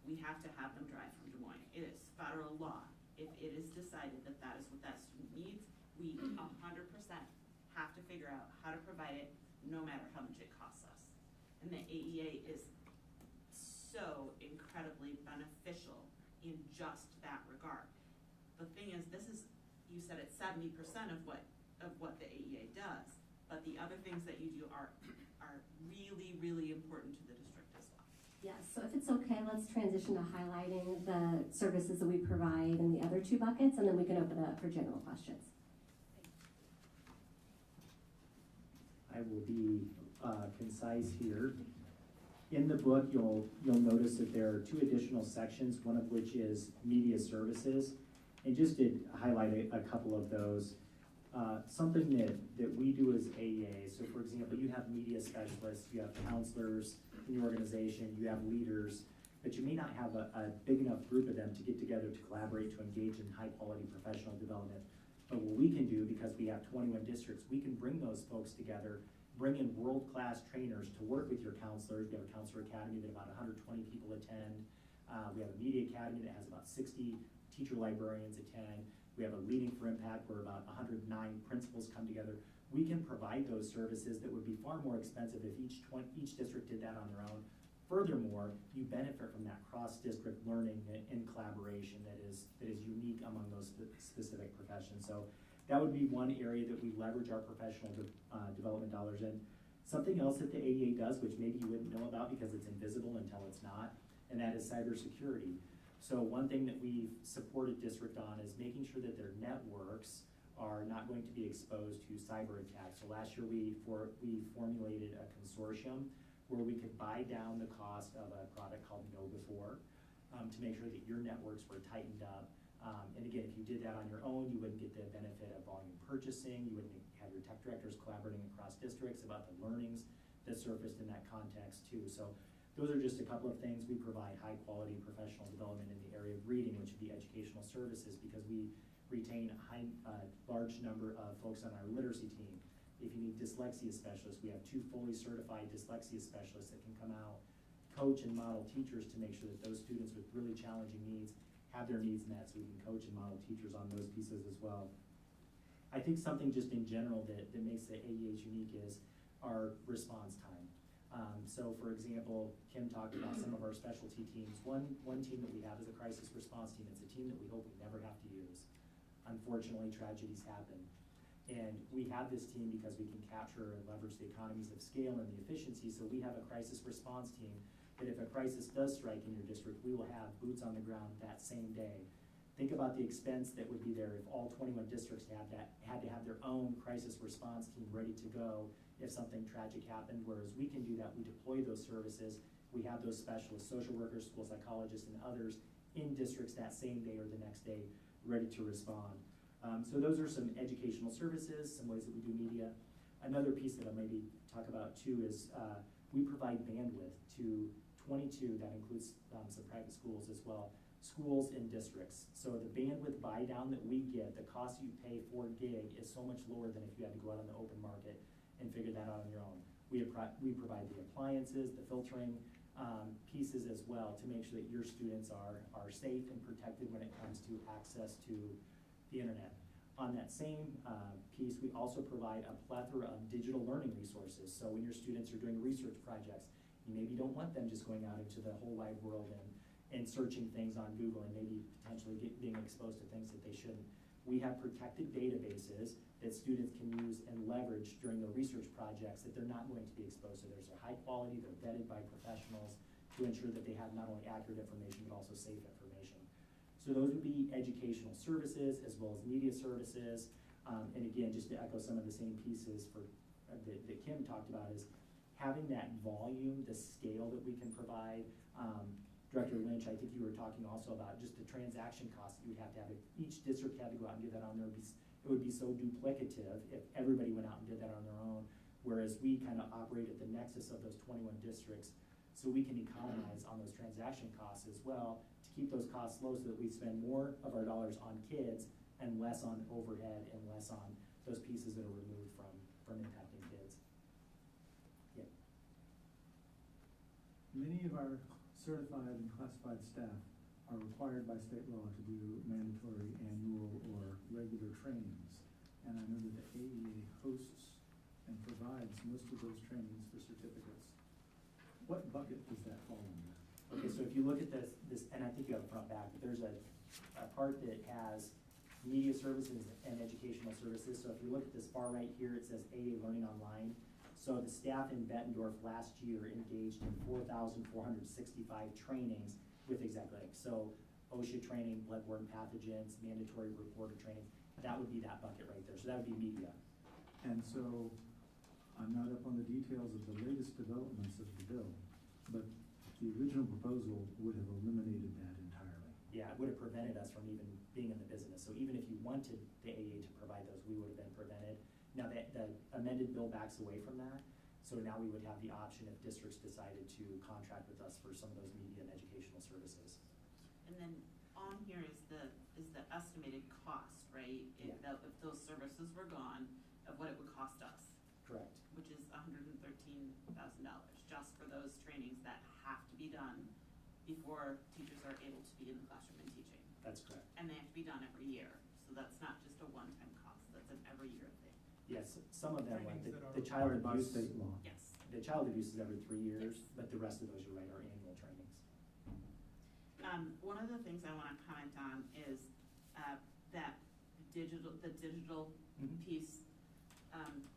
we have to have them drive from Des Moines. It is federal law. If it is decided that that is what that student needs, we 100% have to figure out how to provide it, no matter how much it costs us. And the AEA is so incredibly beneficial in just that regard. The thing is, you said it's 70% of what the AEA does, but the other things that you do are really, really important to the district as well. Yes, so if it's okay, let's transition to highlighting the services that we provide in the other two buckets, and then we can open it up for general questions. I will be concise here. In the book, you'll notice that there are two additional sections, one of which is media services. And just to highlight a couple of those, something that we do as AEA, so for example, you have media specialists, you have counselors in your organization, you have leaders, but you may not have a big enough group of them to get together to collaborate, to engage in high quality professional development. But what we can do, because we have 21 districts, we can bring those folks together, bring in world-class trainers to work with your counselors. We have a counselor academy that about 120 people attend. We have a media academy that has about 60 teacher librarians attend. We have a Leading for Impact where about 109 principals come together. We can provide those services that would be far more expensive if each district did that on their own. Furthermore, you benefit from that cross-district learning and collaboration that is unique among those specific professions. So that would be one area that we leverage our professional development dollars in. Something else that the AEA does, which maybe you wouldn't know about because it's invisible until it's not, and that is cybersecurity. So one thing that we've supported district on is making sure that their networks are not going to be exposed to cyber attacks. So last year we formulated a consortium where we could buy down the cost of a product called KnowBe4 to make sure that your networks were tightened up. And again, if you did that on your own, you wouldn't get the benefit of volume purchasing. You wouldn't have your tech directors collaborating across districts about the learnings that surfaced in that context too. So those are just a couple of things. We provide high quality professional development in the area of reading, which would be educational services, because we retain a large number of folks on our literacy team. If you need dyslexia specialists, we have 2 fully certified dyslexia specialists that can come out, coach and model teachers to make sure that those students with really challenging needs have their needs met, so we can coach and model teachers on those pieces as well. I think something just in general that makes the AEAs unique is our response time. So for example, Kim talked about some of our specialty teams. One team that we have is a crisis response team. It's a team that we hope we never have to use. Unfortunately, tragedies happen. And we have this team because we can capture and leverage the economies of scale and the efficiency. So we have a crisis response team that if a crisis does strike in your district, we will have boots on the ground that same day. Think about the expense that would be there if all 21 districts had to have their own crisis response team ready to go if something tragic happened, whereas we can do that. We deploy those services. We have those specialists, social workers, school psychologists, and others in districts that same day or the next day ready to respond. So those are some educational services, some ways that we do media. Another piece that I'll maybe talk about too is we provide bandwidth to 22, that includes some private schools as well, schools and districts. So the bandwidth buy down that we get, the cost you pay for gig is so much lower than if you had to go out on the open market and figure that out on your own. We provide the appliances, the filtering pieces as well to make sure that your students are safe and protected when it comes to access to the internet. On that same piece, we also provide a plethora of digital learning resources. So when your students are doing research projects, you maybe don't want them just going out into the whole wide world and searching things on Google and maybe potentially being exposed to things that they shouldn't. We have protected databases that students can use and leverage during their research projects that they're not going to be exposed to. They're high quality, they're vetted by professionals to ensure that they have not only accurate information, but also safe information. So those would be educational services as well as media services. And again, just to echo some of the same pieces that Kim talked about is having that volume, the scale that we can provide. Director Lynch, I think you were talking also about just the transaction costs that you would have to have. If each district had to go out and get that on there, it would be so duplicative if everybody went out and did that on their own, whereas we kind of operate at the nexus of those 21 districts, so we can economize on those transaction costs as well to keep those costs low so that we spend more of our dollars on kids and less on overhead and less on those pieces that are removed from impacting kids. Yeah. Many of our certified and classified staff are required by state law to do mandatory annual or regular trainings. And I know that the AEA hosts and provides most of those trainings for certificates. What bucket does that fall under? Okay, so if you look at this, and I think you have a front back, but there's a part that has media services and educational services. So if you look at this far right here, it says AEA Learning Online. So the staff in Bettendorf last year engaged in 4,465 trainings with exactly like, so OSHA training, bloodborne pathogens, mandatory reporter training, that would be that bucket right there. So that would be media. And so, I'm not up on the details of the latest developments of the bill, but the original proposal would have eliminated that entirely. Yeah, it would have prevented us from even being in the business. So even if you wanted the AEA to provide those, we would have been prevented. Now the amended bill backs away from that. So now we would have the option if districts decided to contract with us for some of those media and educational services. And then on here is the estimated cost, right? If those services were gone, of what it would cost us. Correct. Which is $113,000 just for those trainings that have to be done before teachers are able to be in the classroom and teaching. That's correct. And they have to be done every year. So that's not just a one-time cost, that's an every year thing. Yes, some of them, like Trainings that the are child By abuse. state law. Yes. The child abuse is every 3 years, Yes. but the rest of those, you're right, are annual trainings. One of the things I want to comment on is that the digital piece.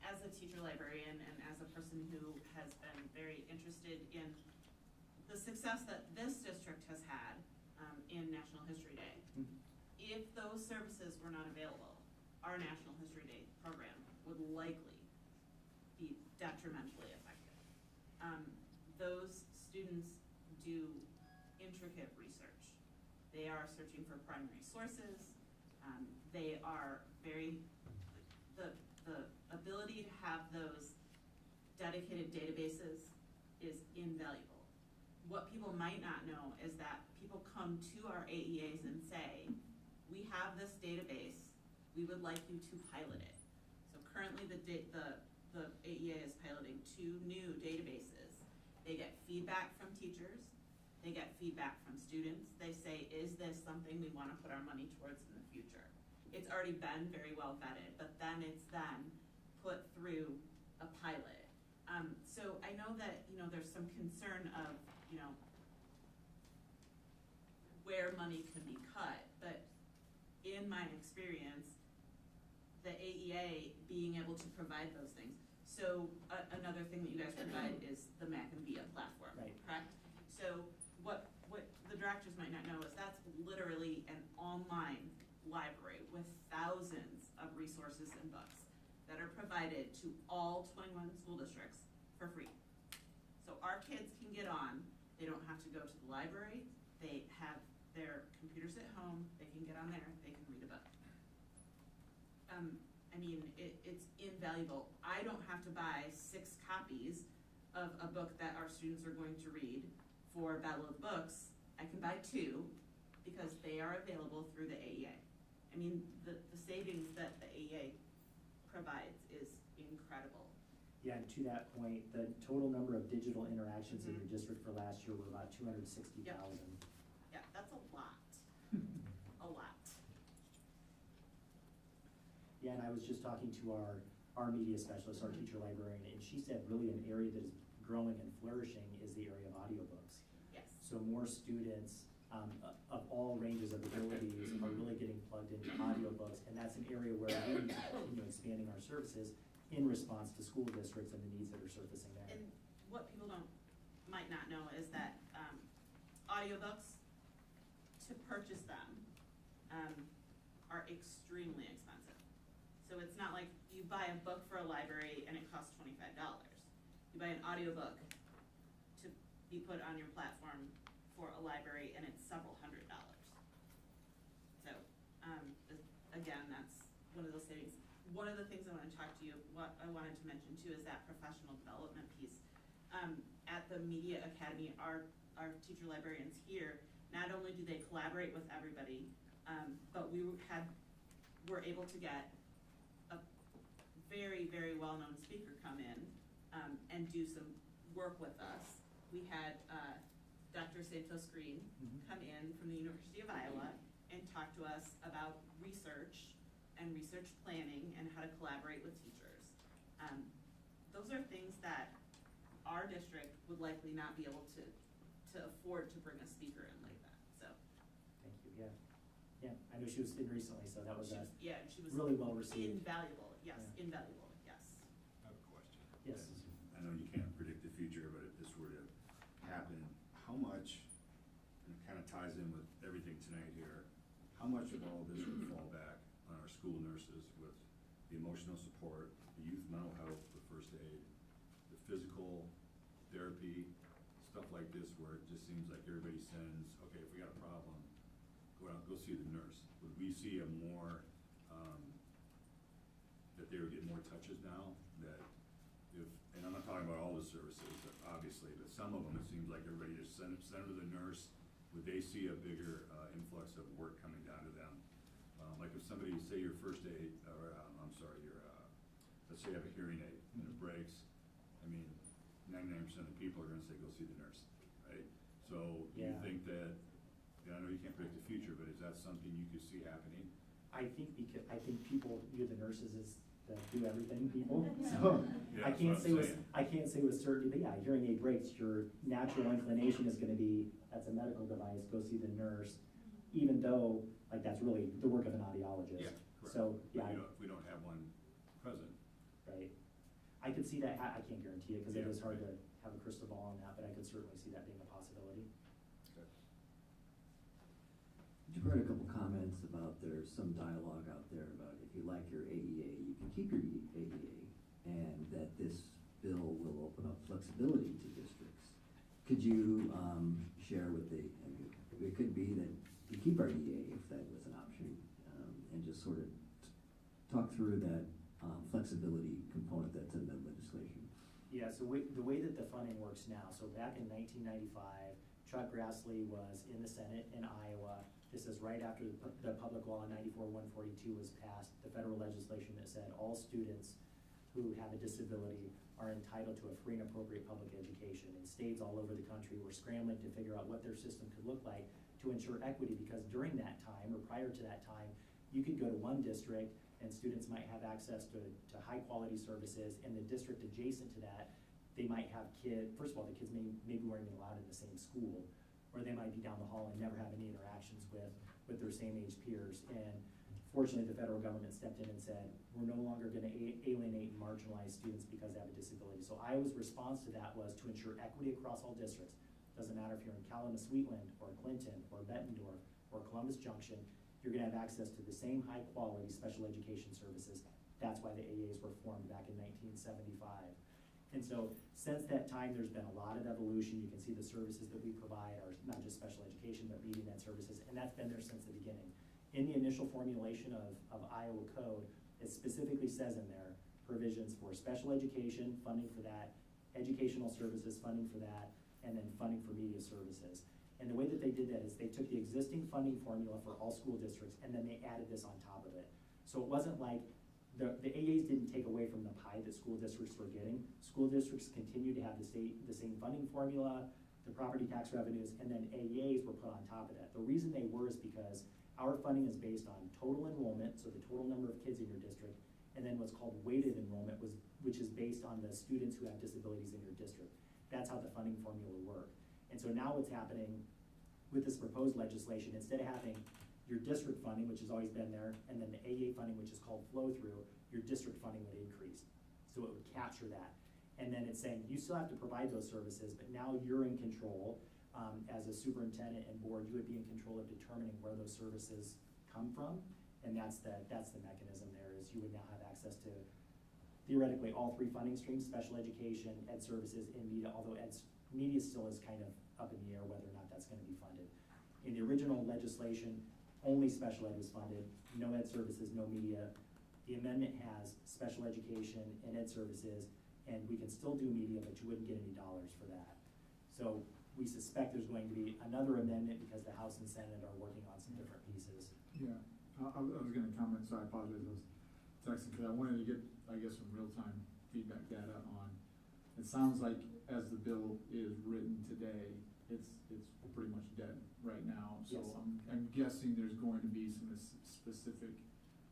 As a teacher librarian and as a person who has been very interested in the success that this district has had in National History Day, if those services were not available, our National History Day program would likely be detrimentally affected. Those students do intricate research. They are searching for primary sources. They are the ability to have those dedicated databases is invaluable. What people might not know is that people come to our AEAs and say, we have this database, we would like you to pilot it. So currently the AEA is piloting 2 new databases. They get feedback from teachers, they get feedback from students. They say, is this something we want to put our money towards in the future? It's already been very well vetted, but then it's put through a pilot. So I know that, there's some concern of, where money can be cut, but in my experience, the AEA being able to provide those things. So another thing that you guys provide is the Mac and VIA platform, Right. correct? So what the directors might not know is that's literally an online library with thousands of resources and books that are provided to all 21 school districts for free. So our kids can get on, they don't have to go to the library, they have their computers at home, they can get on there, they can read a book. It's invaluable. I don't have to buy 6 copies of a book that our students are going to read for Battle of the Books. I can buy 2 because they are available through the AEA. The savings that the AEA provides is incredible. Yeah, and to that point, the total number of digital interactions in your district for last year were about 260,000. Yeah, that's a lot, a lot. Yeah, and I was just talking to our media specialist, our teacher librarian, and she said really an area that is growing and flourishing is the area of audiobooks. Yes. So more students of all ranges of abilities are really getting plugged into audiobooks, and that's an area where we need to continue expanding our services in response to school districts and the needs that are surfacing there. And what people might not know is that audiobooks, to purchase them, are extremely expensive. So it's not like you buy a book for a library and it costs $25. You buy an audiobook to be put on your platform for a library and it's several $100s. So, again, that's one of those things. One of the things I want to talk to you, what I wanted to mention too, is that professional development piece. At the Media Academy, our teacher librarians here, not only do they collaborate with everybody, but we were able to get a very, very well-known speaker come in and do some work with us. We had Dr. Santos Green come in from the University of Iowa and talk to us about research and research planning and how to collaborate with teachers. Those are things that our district would likely not be able to afford to bring a speaker in like that, so. Thank you, yeah. Yeah, I know she was in recently, so that was She was really well received. Invaluable, yes, Yeah. invaluable, yes. I have a question. Yes. I know you can't predict the future, but if this were to happen, how much, and it kind of ties in with everything tonight here, how much of all this would fall back on our school nurses with the emotional support, the youth mental health, the first aid, the physical therapy, stuff like this where it just seems like everybody sends, okay, if we got a problem, go out, go see the nurse. Would we see a more, that they would get more touches now? That if, and I'm not talking about all the services, but obviously, but some of them, it seems like everybody just send it to the nurse. Would they see a bigger influx of work coming down to them? Like if somebody, say your first aid, or I'm sorry, your, let's say you have a hearing aid and it breaks, I mean, 99% of the people are gonna say, go see the nurse, right? So do you Yeah. think that, and I know you can't predict the future, but is that something you could see happening? I think people view the nurses as the do everything people, so Yeah, I that's can't what say I'm with, saying. I can't say with certainty, but yeah, hearing aid breaks, your natural inclination is gonna be, that's a medical device, go see the nurse, even though, like, that's really the work of an audiologist. Yeah, correct. So, yeah, But if we don't have one present. right. I could see that, I can't guarantee it, cause it Yeah, is hard to right. have a crystal ball on that, but I could certainly see that being a possibility. Okay. You've heard a couple comments about there's some dialogue out there about if you like your AEA, you can keep your AEA, and that this bill will open up flexibility to districts. Could you share with the, I mean, it could be that you keep our EA if that was an option, and just sort of talk through that flexibility component that's in the legislation. Yeah, so the way that the funding works now, so back in 1995, Chuck Grassley was in the Senate in Iowa. This is right after the Public Law 94-142 was passed, the federal legislation that said all students who have a disability are entitled to a free and appropriate public education. And states all over the country were scrambling to figure out what their system could look like to ensure equity, because during that time, or prior to that time, you could go to one district and students might have access to high quality services, and the district adjacent to that, they might have first of all, the kids maybe weren't even allowed in the same school, or they might be down the hall and never have any interactions with their same age peers. And fortunately, the federal government stepped in and said, we're no longer gonna alienate and marginalize students because they have a disability. So Iowa's response to that was to ensure equity across all districts. Doesn't matter if you're in Kalamazoo-Wheatland, or Clinton, or Bettendorf, or Columbus Junction, you're gonna have access to the same high quality special education services. That's why the AAs were formed back in 1975. And so since that time, there's been a lot of evolution. You can see the services that we provide are not just special education, but reading ed services, and that's been there since the beginning. In the initial formulation of Iowa code, it specifically says in there provisions for special education, funding for that, educational services, funding for that, and then funding for media services. And the way that they did that is they took the existing funding formula for all school districts, and then they added this on top of it. So it wasn't like the AAs didn't take away from the pie that school districts were getting. School districts continue to have the same funding formula, the property tax revenues, and then AAs were put on top of that. The reason they were is because our funding is based on total enrollment, so the total number of kids in your district, and then what's called weighted enrollment, which is based on the students who have disabilities in your district. That's how the funding formula worked. And so now what's happening with this proposed legislation, instead of having your district funding, which has always been there, and then the AA funding, which is called flow-through, your district funding would increase. So it would capture that. And then it's saying, you still have to provide those services, but now you're in control. As a superintendent and board, you would be in control of determining where those services come from. And that's the mechanism there, is you would now have access to theoretically all three funding streams: special education, ed services, and media, although media still is kind of up in the air whether or not that's gonna be funded. In the original legislation, only special ed was funded, no ed services, no media. The amendment has special education and ed services, and we can still do media, but you wouldn't get any dollars for that. So we suspect there's going to be another amendment because the House and Senate are working on some different pieces. Yeah, I was gonna comment, so I apologize, I was texting, because I wanted to get, I guess, some real-time feedback data on, it sounds like as the bill is written today, it's pretty much dead right now. So Yes. I'm guessing there's going to be some specific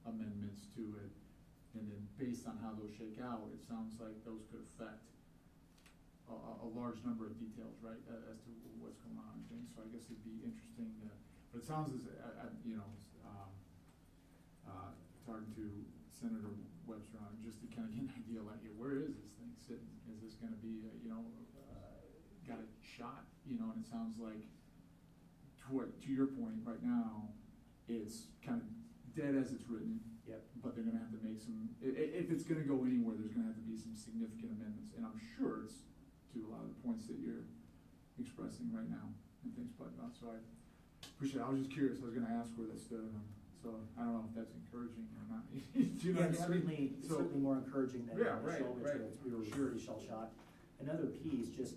amendments to it, and then based on how those shake out, it sounds like those could affect a large number of details, right, as to what's going on and things. So I guess it'd be interesting, but it sounds as, talking to Senator Webster on, just to kind of get an idea, like, where is this thing sitting? Is this gonna be, got a shot, and it sounds like, to your point, right now, it's kind of dead as it's written. Yep. But they're gonna have to make some, if it's gonna go anywhere, there's gonna have to be some significant amendments, and I'm sure it's to a lot of the points that you're expressing right now and things, but, so I appreciate it. I was just curious, I was gonna ask where that stood, so I don't know if that's encouraging or not. Do you know Yeah, what I mean? it's certainly more encouraging than Yeah, initial, right. which we were Sure. pretty shell-shocked. Another piece, just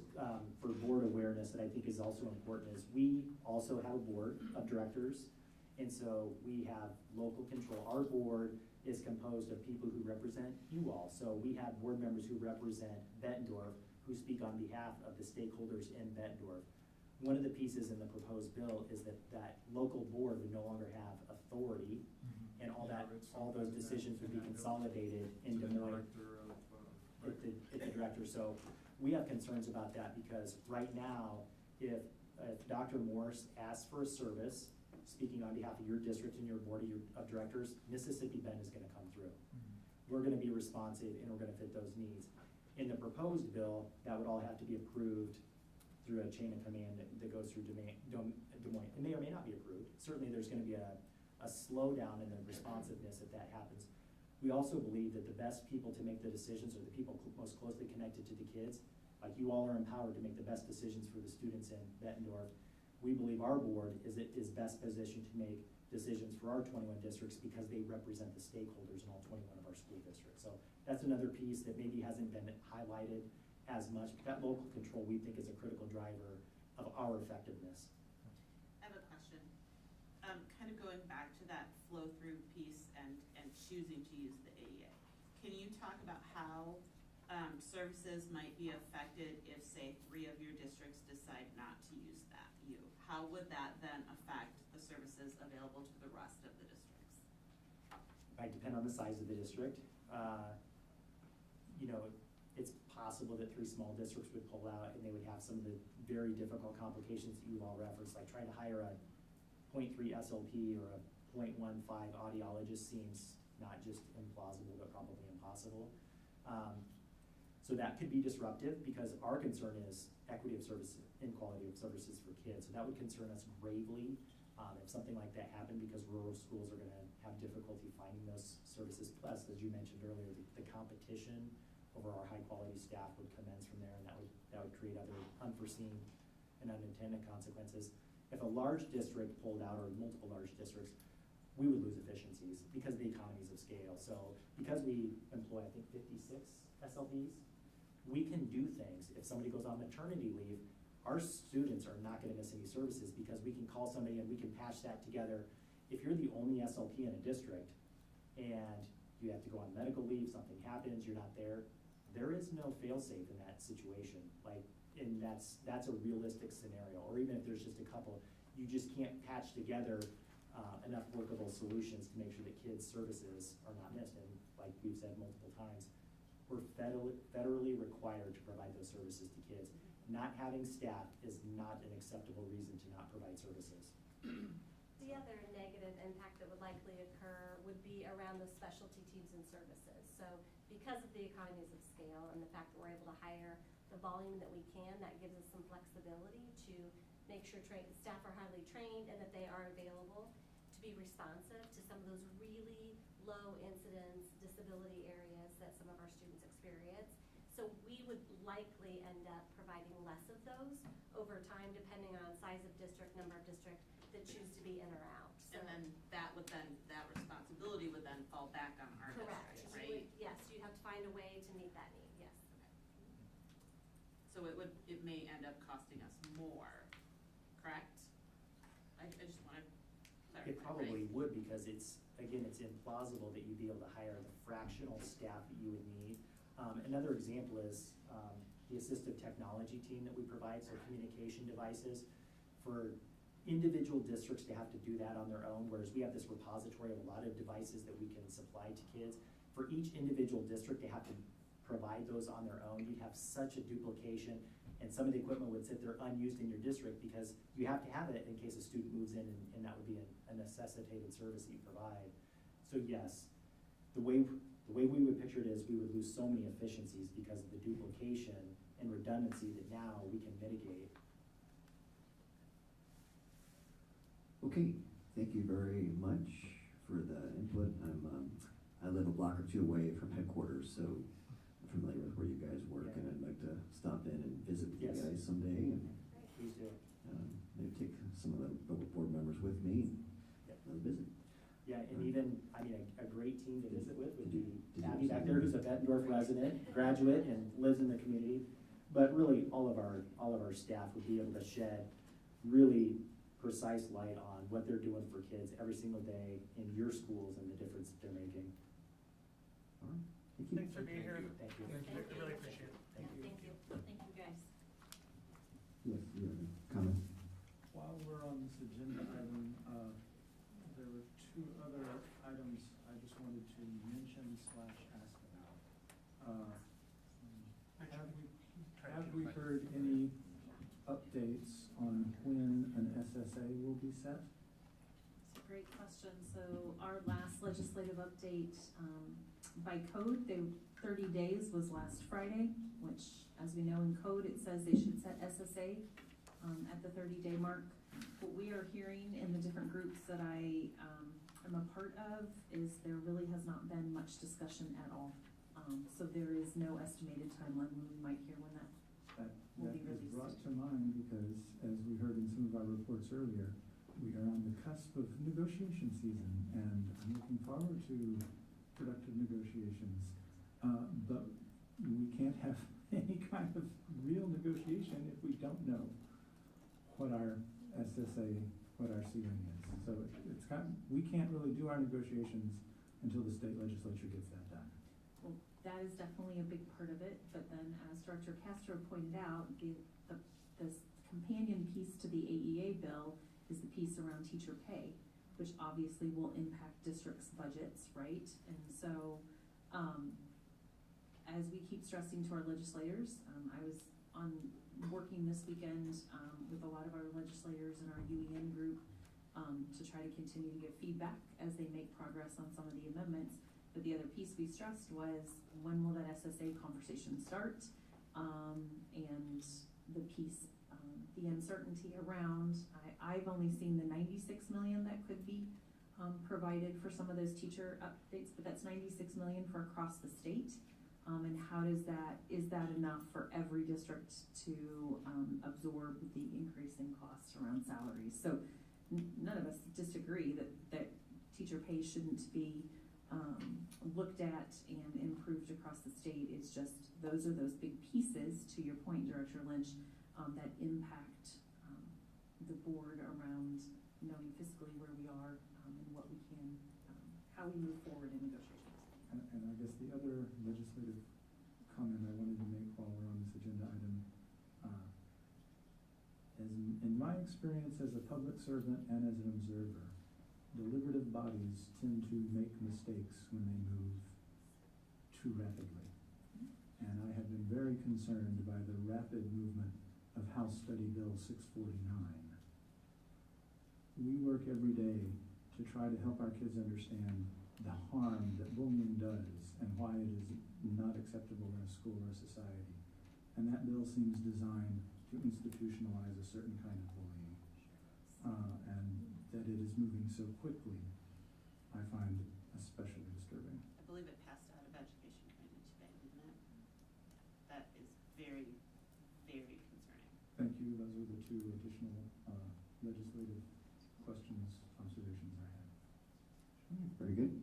for board awareness, that I think is also important, is we also have a board of directors, and so we have local control. Our board is composed of people who represent you all. So we have board members who represent Bettendorf, who speak on behalf of the stakeholders in Bettendorf. One of the pieces in the proposed bill is that local board would no longer have authority, and all those decisions would be consolidated in Des Moines at the director. So we have concerns about that, because right now, if Dr. Morse asks for a service, speaking on behalf of your district and your board of directors, Mississippi Bend is gonna come through. We're gonna be responsive, and we're gonna fit those needs. In the proposed bill, that would all have to be approved through a chain of command that goes through Des Moines. It may or may not be approved. Certainly, there's gonna be a slowdown in the responsiveness if that happens. We also believe that the best people to make the decisions are the people most closely connected to the kids. Like, you all are empowered to make the best decisions for the students in Bettendorf. We believe our board is best positioned to make decisions for our 21 districts because they represent the stakeholders in all 21 of our school districts. So that's another piece that maybe hasn't been highlighted as much, but that local control, we think, is a critical driver of our effectiveness. I have a question. Kind of going back to that flow-through piece and choosing to use the AEA. Can you talk about how services might be affected if, say, 3 of your districts decide not to use that U? How would that then affect the services available to the rest of the districts? Might depend on the size of the district. It's possible that 3 small districts would pull out, and they would have some of the very difficult complications that you've all referenced, like trying to hire a 0.3 SLP or a 0.15 audiologist seems not just implausible, but probably impossible. So that could be disruptive, because our concern is equity of services and quality of services for kids. So that would concern us gravely if something like that happened, because rural schools are going to have difficulty finding those services. Plus, as you mentioned earlier, the competition over our high-quality staff would commence from there, and that would create other unforeseen and unintended consequences. If a large district pulled out, or multiple large districts, we would lose efficiencies because of the economies of scale. So because we employ, I think, 56 SLPs, we can do things. If somebody goes on maternity leave, our students are not gonna miss any services, because we can call somebody and we can patch that together. If you're the only SLP in a district and you have to go on medical leave, something happens, you're not there. There is no fail-safe in that situation, like, and that's a realistic scenario, or even if there's just a couple, you just can't patch together enough workable solutions to make sure that kids' services are not missed, and like we've said multiple times, we're federally required to provide those services to kids. Not having staff is not an acceptable reason to not provide services. The other negative impact that would likely occur would be around the specialty teams and services. So because of the economies of scale and the fact that we're able to hire the volume that we can, that gives us some flexibility to make sure staff are highly trained and that they are available to be responsive to some of those really low incidence disability areas that some of our students experience. So we would likely end up providing less of those over time, depending on size of district, number of district that choose to be in or out. So And then that responsibility would then fall back on our correct. district, right? Yes, you have to find a way to meet that need, yes. So it may end up costing us more, correct? I just wanna clarify. It probably would, because it's implausible that you'd be able to hire the fractional staff that you would need. Another example is the assistive technology team that we provide, so communication devices. For individual districts to have to do that on their own, whereas we have this repository of a lot of devices that we can supply to kids. For each individual district, they have to provide those on their own. You'd have such a duplication, and some of the equipment would sit there unused in your district because you have to have it in case a student moves in, and that would be a necessitated service that you provide. So yes, the way we would picture it is we would lose so many efficiencies because of the duplication and redundancy that now we can mitigate. Okay, thank you very much for the input. I live a block or two away from headquarters, so I'm familiar with where you guys work, and I'd like to stop in and visit with you Yes. guys someday, and Please do. maybe take some of the board members with me and have a visit. Yeah, and even, a great team to visit with would be Did you Abby back see there, that? who's a Bettendorf resident, graduate, and lives in the community. But really, all of our staff would be able to shed really precise light on what they're doing for kids every single day in your schools and the difference that they're making. All right, thank you. Thanks for being here. Thank you. I really appreciate it. Thank you. Thank you, guys. Yes, you have a comment? While we're on this agenda item, there were two other items I just wanted to mention / ask about. Have we heard any updates on when an SSA will be set? It's a great question. So our last legislative update, by code, 30 days was last Friday, which, as we know in code, it says they should set SSA at the 30-day mark. What we are hearing in the different groups that I am a part of is there really has not been much discussion at all. So there is no estimated timeline when we might hear when that will That be is released. brought to mind because, as we heard in some of our reports earlier, we are on the cusp of negotiation season, and I'm looking forward to productive negotiations. But we can't have any kind of real negotiation if we don't know what our SSA, what our ceiling is. So we can't really do our negotiations until the state legislature gets that done. Well, that is definitely a big part of it, but then as Director Castro pointed out, this companion piece to the AEA bill is the piece around teacher pay, which obviously will impact districts' budgets, right? And so, as we keep stressing to our legislators, I was working this weekend with a lot of our legislators in our UEN group to try to continue to give feedback as they make progress on some of the amendments. But the other piece we stressed was, when will that SSA conversation start? And the piece, the uncertainty around, I've only seen the 96 million that could be provided for some of those teacher updates, but that's 96 million for across the state. And how is that enough for every district to absorb the increasing costs around salaries? So none of us disagree that teacher pay shouldn't be looked at and improved across the state. It's just those are those big pieces, to your point, Director Lynch, that impact the board around knowing fiscally where we are and what we can, how we move forward in negotiations. And I guess the other legislative comment I wanted to make while we're on this agenda item, in my experience as a public servant and as an observer, deliberative bodies tend to make mistakes when they move too rapidly. And I have been very concerned by the rapid movement of House Study Bill 649. We work every day to try to help our kids understand the harm that bullying does and why it is not acceptable in a school or society. And that bill seems designed to institutionalize a certain kind of bullying. And that it is moving so quickly, I find especially disturbing. I believe it passed out of education committee today, didn't it? That is very, very concerning. Thank you. Those are the two additional legislative questions, observations I had. Very good.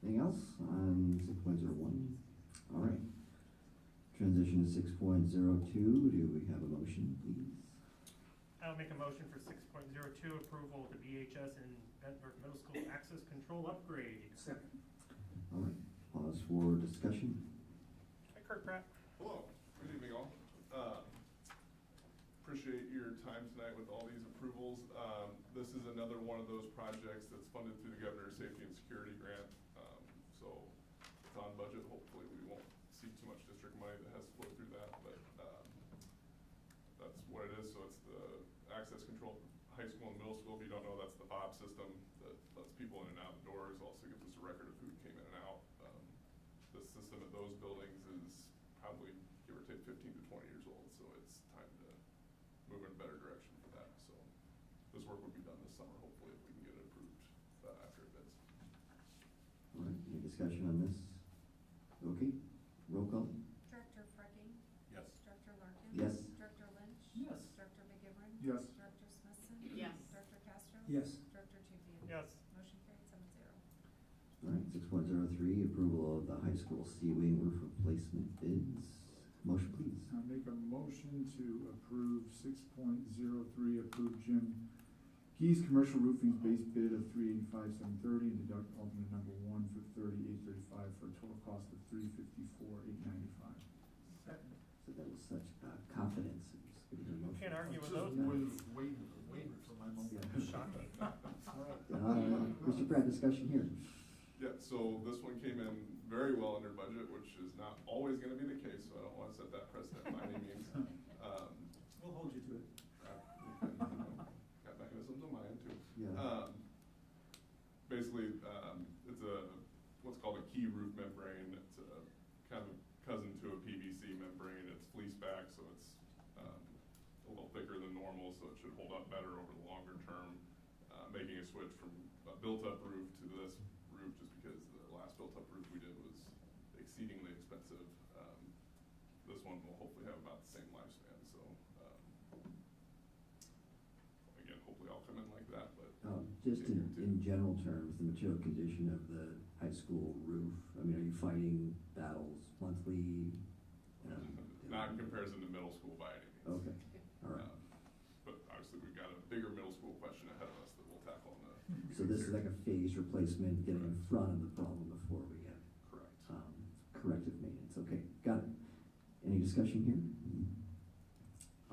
Anything else on 6.01? All right. Transition to 6.02. Do we have a motion, please? I'll make a motion for 6.02, approval of the BHS and Bettendorf Middle School access control upgrade. Second. All right. Pause for discussion. Hi, Kurt Pratt. Hello, good evening all. Appreciate your time tonight with all these approvals. This is another one of those projects that's funded through the Governor's Safety and Security Grant. So it's on budget. Hopefully we won't see too much district money that has to flow through that, but that's what it is. So it's the access control high school and middle school. If you don't know, that's the fob system that lets people in and out of the doors. Also gives us a record of who came in and out. The system at those buildings is probably, give or take, 15 to 20 years old. So it's time to move in a better direction for that. So this work would be done this summer, hopefully, if we can get it approved after it bids. All right. Any discussion on this? Okay. Roll call. Director Frecking? Yes. Director Larkin? Yes. Director Lynch? Yes. Director McGivern? Yes. Director Smithson? Yes. Director Castro? Yes. Director Champion? Yes. Motion carried 7-0. All right. 6.03. Approval of the high school C-wing roof replacement bids. Motion, please. I'll make a motion to approve 6.03, approve Jim Key's commercial roofing's base bid of $385,730 and deduct alternate number 1 for $38.35 for a total cost of $354,895. Second. So that was such confidence. It was good to hear motion. Can't argue with Just those. waiting for my moment. Yeah. Shocking. Mr. Pratt, discussion here. Yeah, so this one came in very well under budget, which is not always gonna be the case, so I don't wanna set that precedent by any means. We'll hold you to it. Got mechanisms on my end too. Yeah. Basically, it's what's called a key roof membrane. It's a kind of cousin to a PVC membrane. It's fleece back, so it's a little thicker than normal, so it should hold up better over the longer term. Making a switch from a built-up roof to this roof, just because the last built-up roof we did was exceedingly expensive. This one will hopefully have about the same lifespan, so again, hopefully I'll come in like that, but. Just in general terms, the material condition of the high school roof, I mean, are you fighting battles monthly? Not in comparison to middle school by any means. Okay, all right. But obviously we've got a bigger middle school question ahead of us that we'll tackle in the. So this is like a phased replacement, getting in front of the problem before we get Correct. Corrective maintenance. Okay, got it. Any discussion here?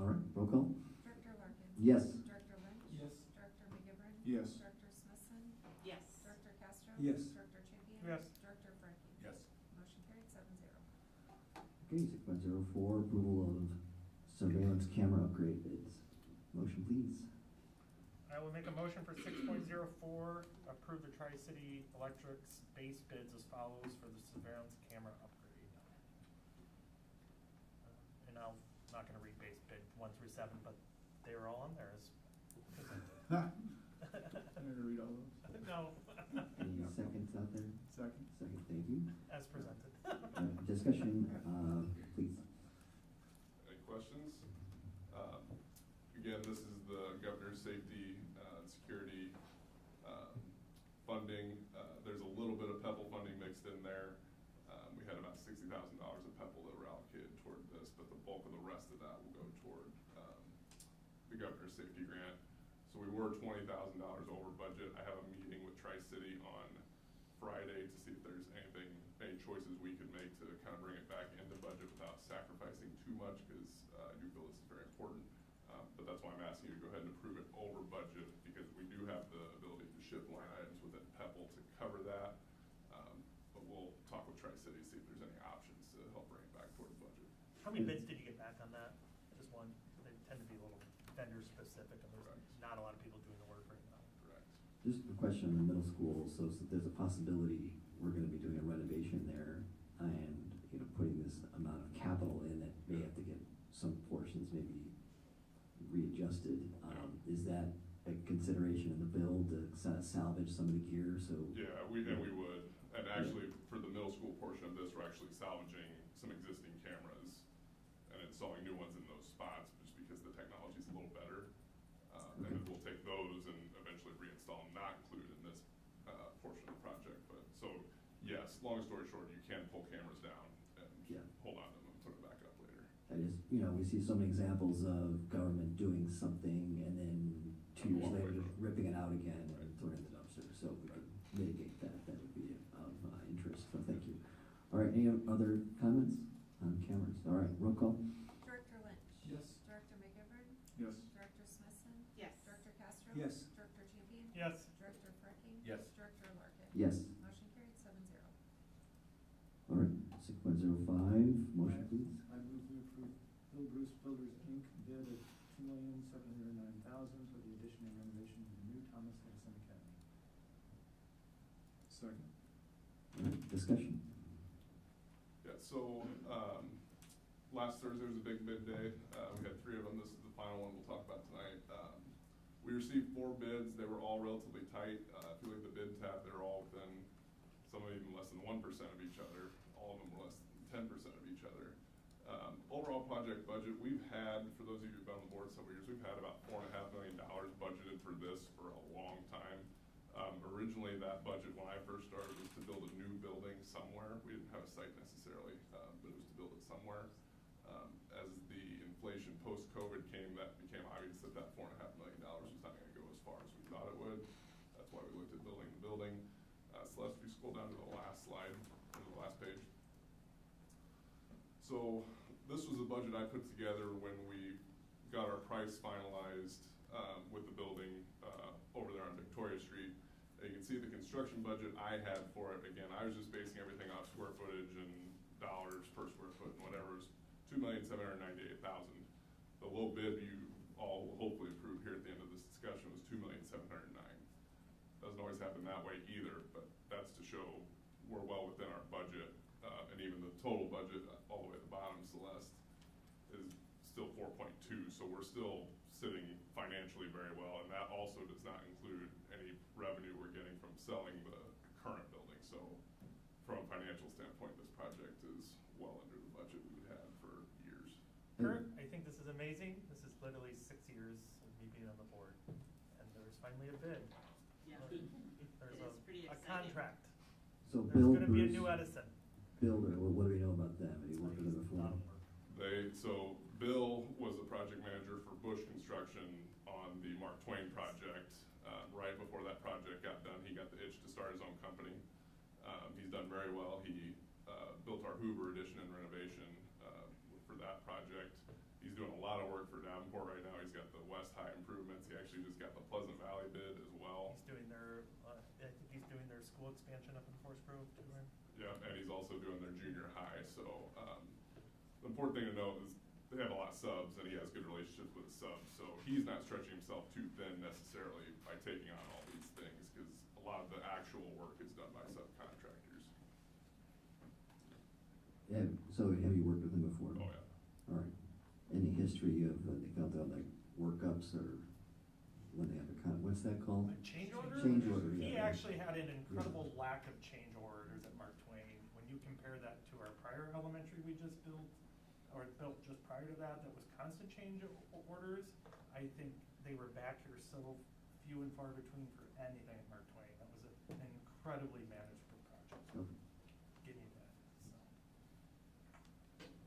All right, roll call. Director Larkin? Yes. Director Lynch? Yes. Director McGivern? Yes. Director Smithson? Yes. Director Castro? Yes. Director Champion? Yes. Director Frecking? Yes. Motion carried 7-0. Okay, 6.04, approval of surveillance camera upgrade bids. Motion, please. I will make a motion for 6.04, approve the Tri-City Electric's base bids as follows for the surveillance camera upgrade. And I'm not gonna read base bid 1 through 7, but they were all on there as presented. I'm gonna read all those. No. Any seconds out there? Second. Second, thank you. As presented. Discussion, please. Any questions? Again, this is the governor's safety and security funding. There's a little bit of PEPAL funding mixed in there. We had about $60,000 of PEPAL that were allocated toward this, but the bulk of the rest of that will go toward the governor's safety grant. So we were $20,000 over budget. I have a meeting with Tri-City on Friday to see if there's any choices we could make to kind of bring it back into budget without sacrificing too much, because I do feel this is very important. But that's why I'm asking you to go ahead and approve it over budget, because we do have the ability to shift line items within PEPAL to cover that. But we'll talk with Tri-City, see if there's any options to help bring it back towards budget. How many bids did you get back on that? Just one? They tend to be a little vendor specific, and there's not a lot of people doing the work right now. Correct. Just a question on the middle school, so there's a possibility we're gonna be doing a renovation there, and, you know, putting this amount of capital in that may have to get some portions maybe readjusted. Is that a consideration in the bill to salvage some of the gear, so? Yeah, we would. And actually, for the middle school portion of this, we're actually salvaging some existing cameras and installing new ones in those spots, just because the technology's a little better. And then we'll take those and eventually reinstall them, not included in this portion of the project. But so, yes, long story short, you can pull cameras down and hold on to them and put them back up later. I just, you know, we see so many examples of government doing something and then 2 years later just ripping it out again and throwing it in the dumpster. So if we could mitigate that, that would be of interest. So thank you. All right, any other comments on cameras? All right, roll call. Director Lynch. Yes. Director McGivern. Yes. Director Smithson. Yes. Director Castro. Yes. Director Champion. Yes. Director Freckie. Yes. Director Larkin. Yes. Motion carried 7-0. All right, 6.05, motion please. I move we approve Bill Bruce Builders Inc. bid of $2,709,000 for the addition and renovation of the new Thomas Edison Academy. Second. All right, discussion. Yeah, so, last Thursday was a big bid day. We had 3 of them. This is the final one we'll talk about tonight. We received 4 bids. They were all relatively tight. If you look at the bid tab, they're all within, some of them even less than 1% of each other. All of them were less than 10% of each other. Overall project budget, we've had, for those of you who've been on the board several years, we've had about $4.5 million budgeted for this for a long time. Originally, that budget, when I first started, was to build a new building somewhere. We didn't have a site necessarily, but it was to build it somewhere. As the inflation post-COVID came, that became obvious that that $4.5 million was not gonna go as far as we thought it would. That's why we looked at building the building. Celeste, if you scroll down to the last slide, or the last page. So, this was a budget I put together when we got our price finalized with the building over there on Victoria Street. You can see the construction budget I had for it. Again, I was just basing everything off square footage and dollars per square foot and whatever. It was $2,798,000. The low bid you all will hopefully approve here at the end of this discussion was $2,709,000. Doesn't always happen that way either, but that's to show we're well within our budget. And even the total budget, all the way at the bottom, Celeste, is still 4.2, so we're still sitting financially very well, and that also does not include any revenue we're getting from selling the current building. So from a financial standpoint, this project is well under the budget we've had for years. Kurt, I think this is amazing. This is literally 6 years of me being on the board, and there's finally a bid. Yeah. There's It is pretty a exciting. contract. So There's Bill gonna be a Bruce, new Edison. Builder, what do we know about them? Have you worked with them before? So Bill was the project manager for Bush Construction on the Mark Twain project. Right before that project got done, he got the itch to start his own company. He's done very well. He built our Hoover addition and renovation for that project. He's doing a lot of work for Davenport right now. He's got the West High improvements. He actually just got the Pleasant Valley bid as well. He's doing their, I think he's doing their school expansion up in Forest Grove too, right? Yeah, and he's also doing their junior high. So the important thing to note is they have a lot of subs, and he has good relationships with the subs. So he's not stretching himself too thin necessarily by taking on all these things, because a lot of the actual work is done by subcontractors. Yeah, so have you worked with them before? Oh, yeah. All right. Any history of, they felt out like workups or when they have a what's that called? A change order? Change order, He yeah. actually had an incredible lack of change orders at Mark Twain. When you compare that to our prior elementary we just built, or built just prior to that, that was constant change orders, I think they were back here so few and far between for anything at Mark Twain. That was an incredibly manageable project. Okay. Getting that, so.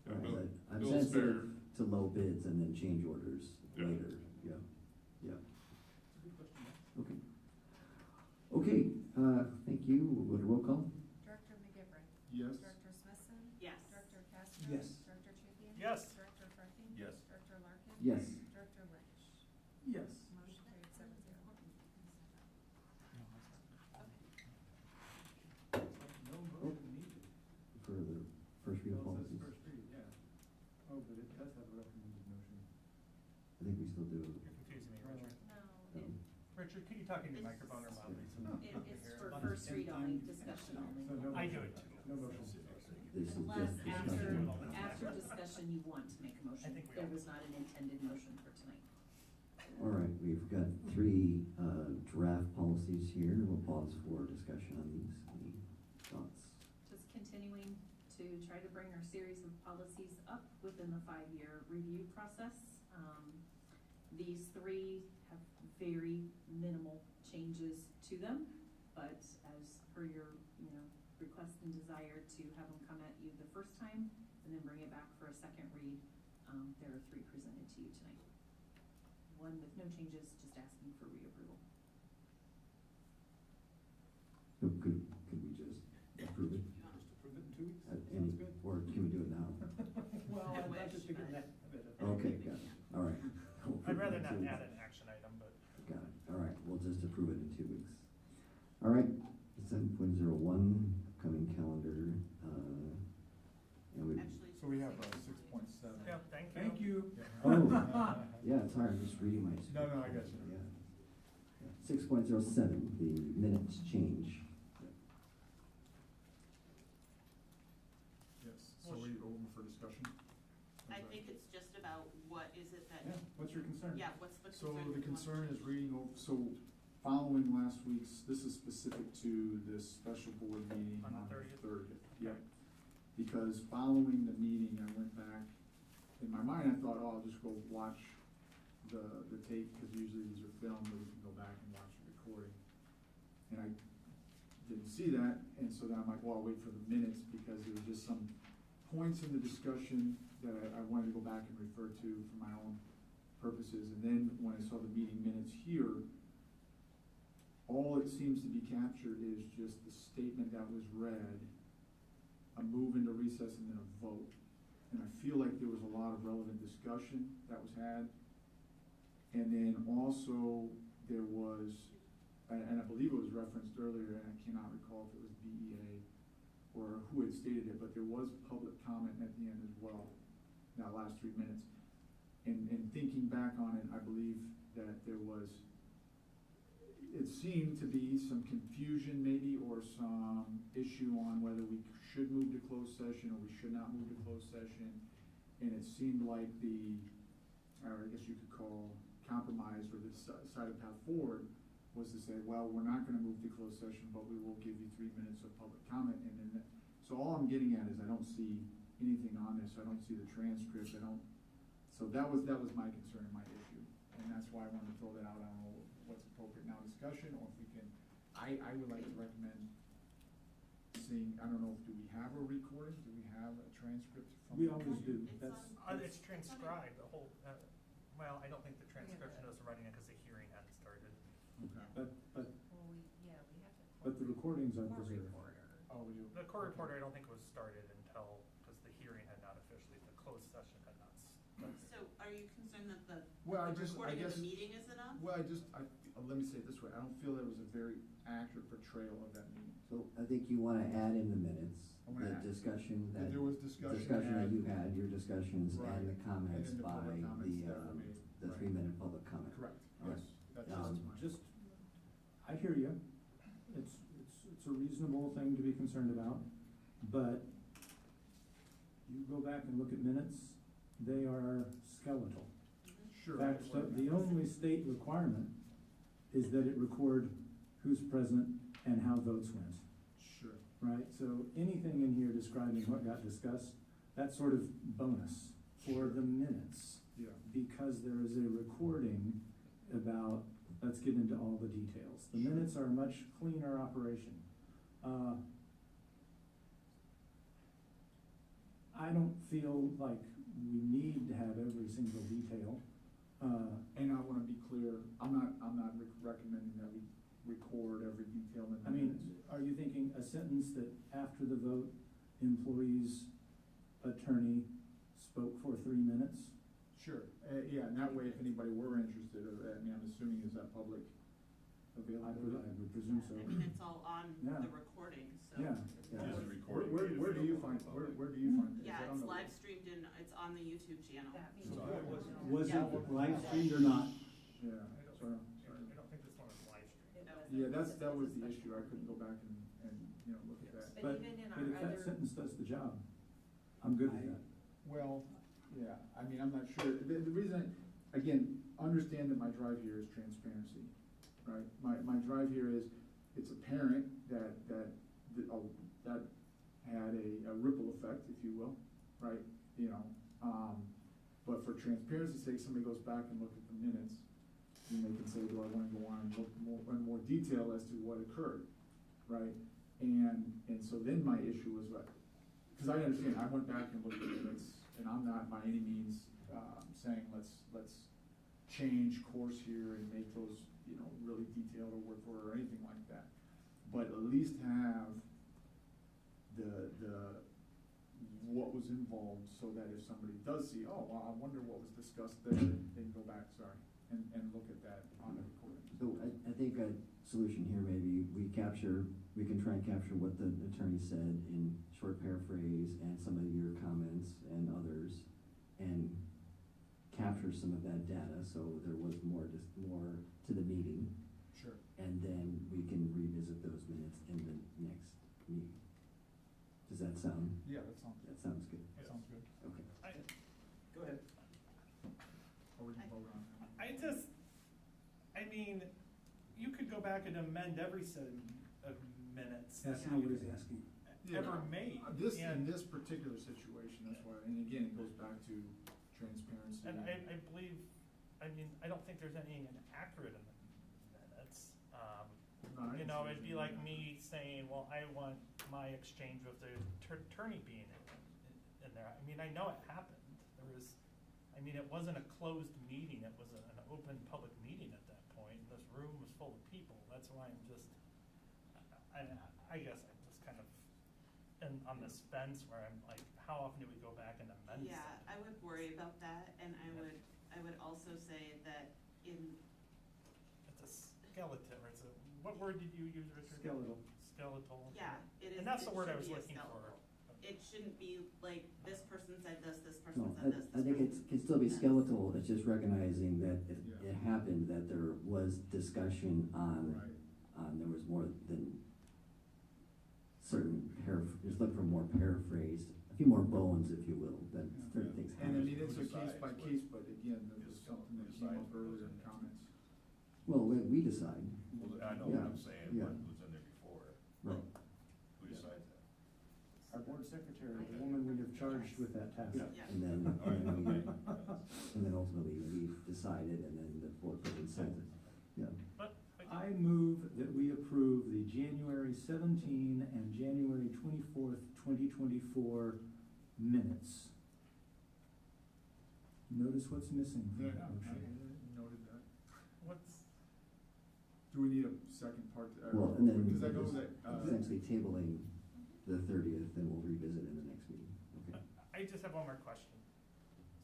Yeah, Bill- I'm Bill's sensitive to low bids and then change orders Yeah. later, yeah, yeah. It's a good question. Okay. Okay, Thank you. We'll go to roll call. Director McGivern. Yes. Director Smithson. Yes. Director Castro. Yes. Director Champion. Yes. Director Frecking. Yes. Director Larkin. Yes. Director Lynch. Yes. Motion carried 7-0. No motion needed. For the first read of Well, it says policies. first read, yeah. Oh, but it does have a recommended motion. I think we still do. You're confusing me, Richard. No, Um, Richard, can you talk into your It's- microphone or loudly? so it's people can for hear? first read only, discussion only. So no I motion. do it too. No motion. This is Unless just after, discussion. after discussion, you want to make a motion. I think we There all- was not an intended motion for tonight. All right, we've got three draft policies here. We'll pause for discussion on these. Any thoughts? Just continuing to try to bring our series of policies up within the 5-year review process. These three have very minimal changes to them, but as per your, request and desire to have them come at you the first time and then bring it back for a second read, there are three presented to you tonight. One with no changes, just asking for reapproval. So could we just approve it? Just approve it in 2 weeks? At Sounds any, good. or can we do it now? Well, I I'm wish, just thinking but- that a bit. Okay, got it. All right. We'll I'd approve it rather in not 2 weeks. add an action item, but Got it. All right, we'll just approve it in 2 weeks. All right, 7.01, upcoming calendar, and we, Actually. So we have 6.7. yeah, thank you. Thank you. oh, yeah, it's hard, I'm just reading my. No, no, I got you. Yeah. 6.07, the minutes change. Yes, so we open for discussion? I think it's just about what is it that, Yeah, what's your concern? yeah, what's the So concern? the that you want concern to is reading over, so following last week's, this is specific to this special board meeting On the on the 30th? 30th. Yep. Because following the meeting, I went back, in my mind, I thought, oh, I'll just go watch the tape, because usually these are filmed, but we can go back and watch the recording. And I didn't see that, and so then I'm like, well, I'll wait for the minutes, because there were just some points in the discussion that I wanted to go back and refer to for my own purposes. And then when I saw the meeting minutes here, all it seems to be captured is just the statement that was read, a move into recess and then a vote. And I feel like there was a lot of relevant discussion that was had. And then also there was, and I believe it was referenced earlier, and I cannot recall if it was BEA or who had stated it, but there was public comment at the end as well, in that last 3 minutes. And thinking back on it, I believe that there was, it seemed to be some confusion maybe, or some issue on whether we should move to closed session or we should not move to closed session. And it seemed like or I guess you could call compromise, or the decided path forward was to say, well, we're not gonna move to closed session, but we will give you 3 minutes of public comment. And then, so all I'm getting at is I don't see anything on this, I don't see the transcript, so that was my concern, my issue. And that's why I wanted to throw that out. I don't know what's appropriate now, discussion, or if we can, I would like to recommend seeing, I don't know, do we have a recording? Do we have a transcript from? We always do. It's That's, It's transcribed, the whole, well, I don't think the transcription is running it because the hearing hadn't started. Okay. but Well, we have to. but the recordings are Court preserved. reporter. Oh, we do? The court reporter, I don't think was started until, because the hearing had not officially, the closed session had not started. So are you concerned that the Well, I the just, I recording of guess. the meeting is enough? Well, let me say it this way, I don't feel there was a very accurate portrayal of that meeting. So I think you wanna add in the minutes, I wanna the add- discussion That that. there was discussion that had. you had, your discussions Right. and the comments And then the by public comments that were made. the Right. 3-minute public comment. Correct, Yes. yes, that's mine. Just, I hear you. It's a reasonable thing to be concerned about, but you go back and look at minutes, they are skeletal. Sure. In fact, the only state requirement is that it record who's present and how votes went, Sure. right? So anything in here describing what got discussed, that's sort of bonus for the minutes. Yeah. Because there is a recording about, let's get into all the details. The minutes are a much cleaner operation. I don't feel like we need to have every single detail. And I wanna be clear, I'm not recommending that we record every detail detailed in the I mean, minutes. are you thinking a sentence that after the vote, employee's attorney spoke for 3 minutes? Sure, yeah, and that way, if anybody were interested, I mean, I'm assuming is that public I available? would presume so. I mean, it's all on Yeah. the recording, so. Yeah. Where do you find, where do you find? Is Yeah, that on it's the- live streamed and it's on the YouTube channel. Was Yeah. it live streamed or not? Yeah, so, I don't think this one is live streamed. yeah, that was the issue, I couldn't go back and, look at that. But if that sentence does the job, I'm good with that. Well, yeah, I mean, I'm not sure, the reason, again, understand that my drive here is transparency, right? My drive here is, it's apparent that had a ripple effect, if you will, right? You know, but for transparency's sake, somebody goes back and look at the minutes, and they can say, do I wanna go on and look in more detail as to what occurred, right? And so then my issue was like, cause I understand, I went back and looked at the minutes, and I'm not by any means, saying let's change course here and make those, really detailed or word for or anything like that. But at least have the what was involved, so that if somebody does see, oh, well, I wonder what was discussed there, they can go back, and look at that on the recording. So I think a solution here, maybe we can try and capture what the attorney said in short paraphrase and some of your comments and others, and capture some of that data, so there was more to the meeting. Sure. And then we can revisit those minutes in the next meeting. Does that sound? Yeah, that sounds good. That sounds good. That sounds good. Okay. Go ahead. Or we can vote on that. I mean, you could go back and amend every set of minutes. That's not what he's asking. Ever made. In this particular situation, that's why, and again, it goes back to transparency. And I believe, I don't think there's anything inaccurate in the minutes. No, I It'd understand. be like me saying, well, I want my exchange with the attorney being in there. I mean, I know it happened. It wasn't a closed meeting, it was an open public meeting at that point. This room was full of people. That's why I guess I'm just kind of on this fence where I'm like, how often do we go back and amend Yeah, stuff? I would worry about that, and I would also say that It's a skeleton, or what word did you use, Richard? Skeletal. Skeletal. Yeah, it is. And that's the it word I should was be a looking for. skeletal. It shouldn't be like, this person said this No, person said this. I think it can still be skeletal, it's just recognizing that it happened, that there was discussion on, there was more than certain just look for more paraphrased, a few more bones, if you will, that certain things And happen. it's a case by case, but again, that was something that came up earlier in comments. Well, we decide. Well, I know Yeah. what I'm saying, Yeah. what was in there before. Right. Who decides that? Our board secretary, the woman we have charged with that task. Yeah. And then ultimately we've decided, and then the board president sends it. Yeah. I move that we approve the January 17 and January 24th, 2024 minutes. Notice what's missing from that motion. Noted that. What's, Do we need a second part? Well, and then Because I know that, essentially tabling the 30th, then we'll revisit in the next meeting. Okay. I just have one more question.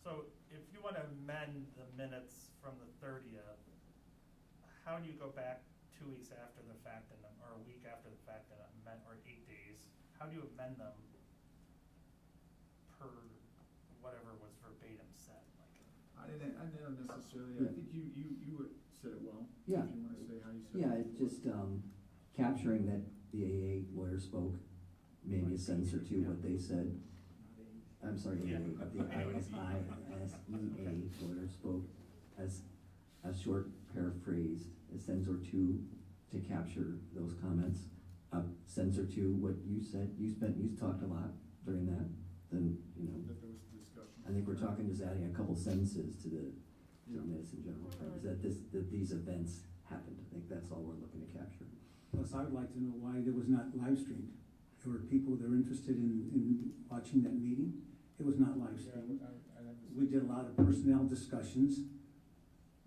So if you want to amend the minutes from the 30th, how do you go back 2 weeks after the fact or a week after the fact and amend, or 8 days? How do you amend them per whatever was verbatim said? I didn't necessarily, I think you said it well. Yeah. If you want to say how you said it. Yeah, it's just capturing that the AA lawyer spoke, maybe a sentence or two what they said. I'm sorry, the ISEA lawyer spoke as a short paraphrased, a sentence or two to capture those comments. A sentence or two, what you said, you talked a lot during that, then, That there was discussion. I think we're talking just adding a couple sentences to the minutes in general terms, that these events happened. I think that's all we're looking to capture. Plus, I would like to know why there was not live streamed. There were people that were interested in watching that meeting. It was not live streamed. We did a lot of personnel discussions,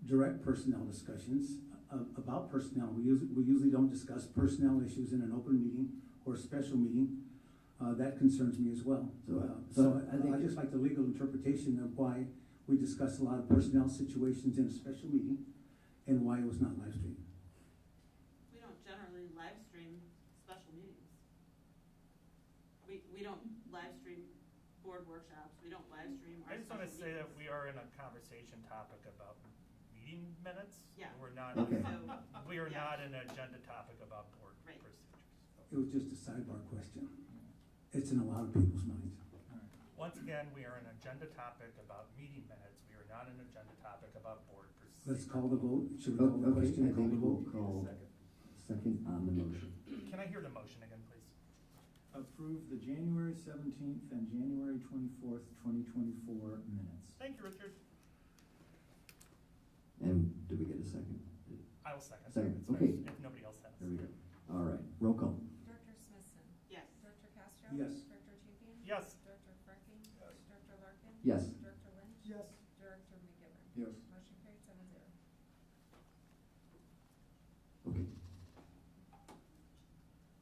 direct personnel discussions about personnel. We usually don't discuss personnel issues in an open meeting or a special meeting. That concerns me as well. So I think I just like the legal interpretation of why we discuss a lot of personnel situations in a special meeting and why it was not live streamed. We don't generally live stream special meetings. We don't live stream board workshops, we don't live stream our I just wanna special say that meetings. we are in a conversation topic about meeting minutes. Yeah. We're not, Okay. we are Yeah. not an agenda topic about board Right. procedures. It was just a sidebar question. It's in a lot of people's minds. Once again, we are an agenda topic about meeting minutes. We are not an agenda topic about board procedures. Let's call the vote. Should we call the Okay, question I and call think the we'll vote? call second on the motion. Can I hear the motion again, please? Approve the January 17th and January 24th, 2024 minutes. Thank you, Richard. And did we get a second? I will second. Second, It's fine, okay. If nobody else has. There we go. All right, roll call. Director Smithson? Yes. Director Castro? Yes. Director Champion? Yes. Director Franking? Yes. Director Larkin? Yes. Director Lynch? Yes. Director McGivern? Yes. Motion carried 7-0. Okay.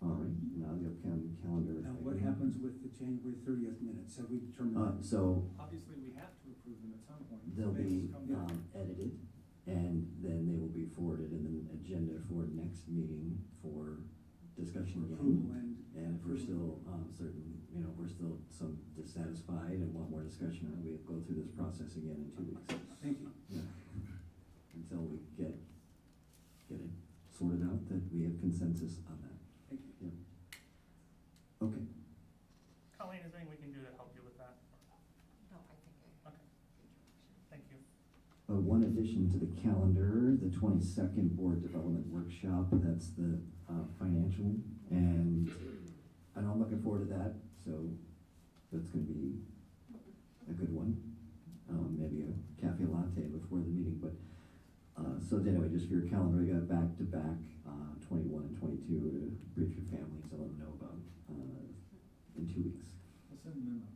All right, now the upcoming calendar. Now, what happens with the January 30th minutes? Have we determined that? So Obviously, we have to approve them at some point. they'll They be just come back. edited, and then they will be forwarded in the agenda for next meeting for discussion Approval again. And if we're still certain, if we're still some dissatisfied and want more discussion, we go through this process again in 2 weeks. Thank you. Yeah. Until we get it sorted out that we have consensus on that. Thank you. Yeah. Okay. Colleen, is there anything we can do to help you with that? No, I think Okay. Thank you. One addition to the calendar, the 22nd Board Development Workshop, that's the financial, and I'm looking forward to that, so that's gonna be a good one. Maybe a cafe latte before the meeting, but, so anyway, just for your calendar, we got back-to-back, 21 and 22 to brief your families and let them know about, in 2 weeks. I'll send a memo.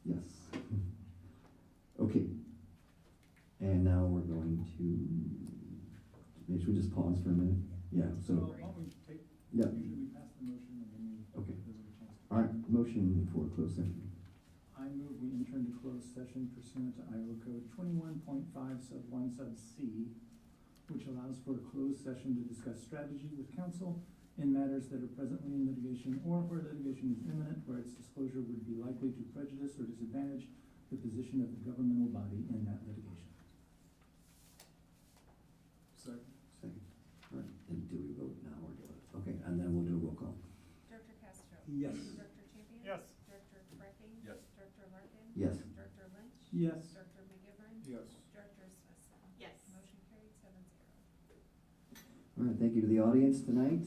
Yes. Okay. And now we're going to, maybe should we just pause for a minute? Yeah, So so, why don't we take, yeah, usually we pass the motion and then we okay. give it a chance. All right, motion for closed session. I move we enter into closed session pursuant to Iowa Code 21.5 sub 1 sub C, which allows for a closed session to discuss strategy with counsel in matters that are presently in litigation or where litigation is imminent, where its disclosure would be likely to prejudice or disadvantage the position of the governmental body in that litigation. Second. Second. All right, and do we vote now or do it? Okay, and then we'll do a roll call. Director Castro? Yes. Director Champion? Yes. Director Franking? Yes. Director Larkin? Yes. Director Lynch? Yes. Director McGivern? Yes. Director Smithson? Yes. Motion carried 7-0. All right, thank you to the audience tonight.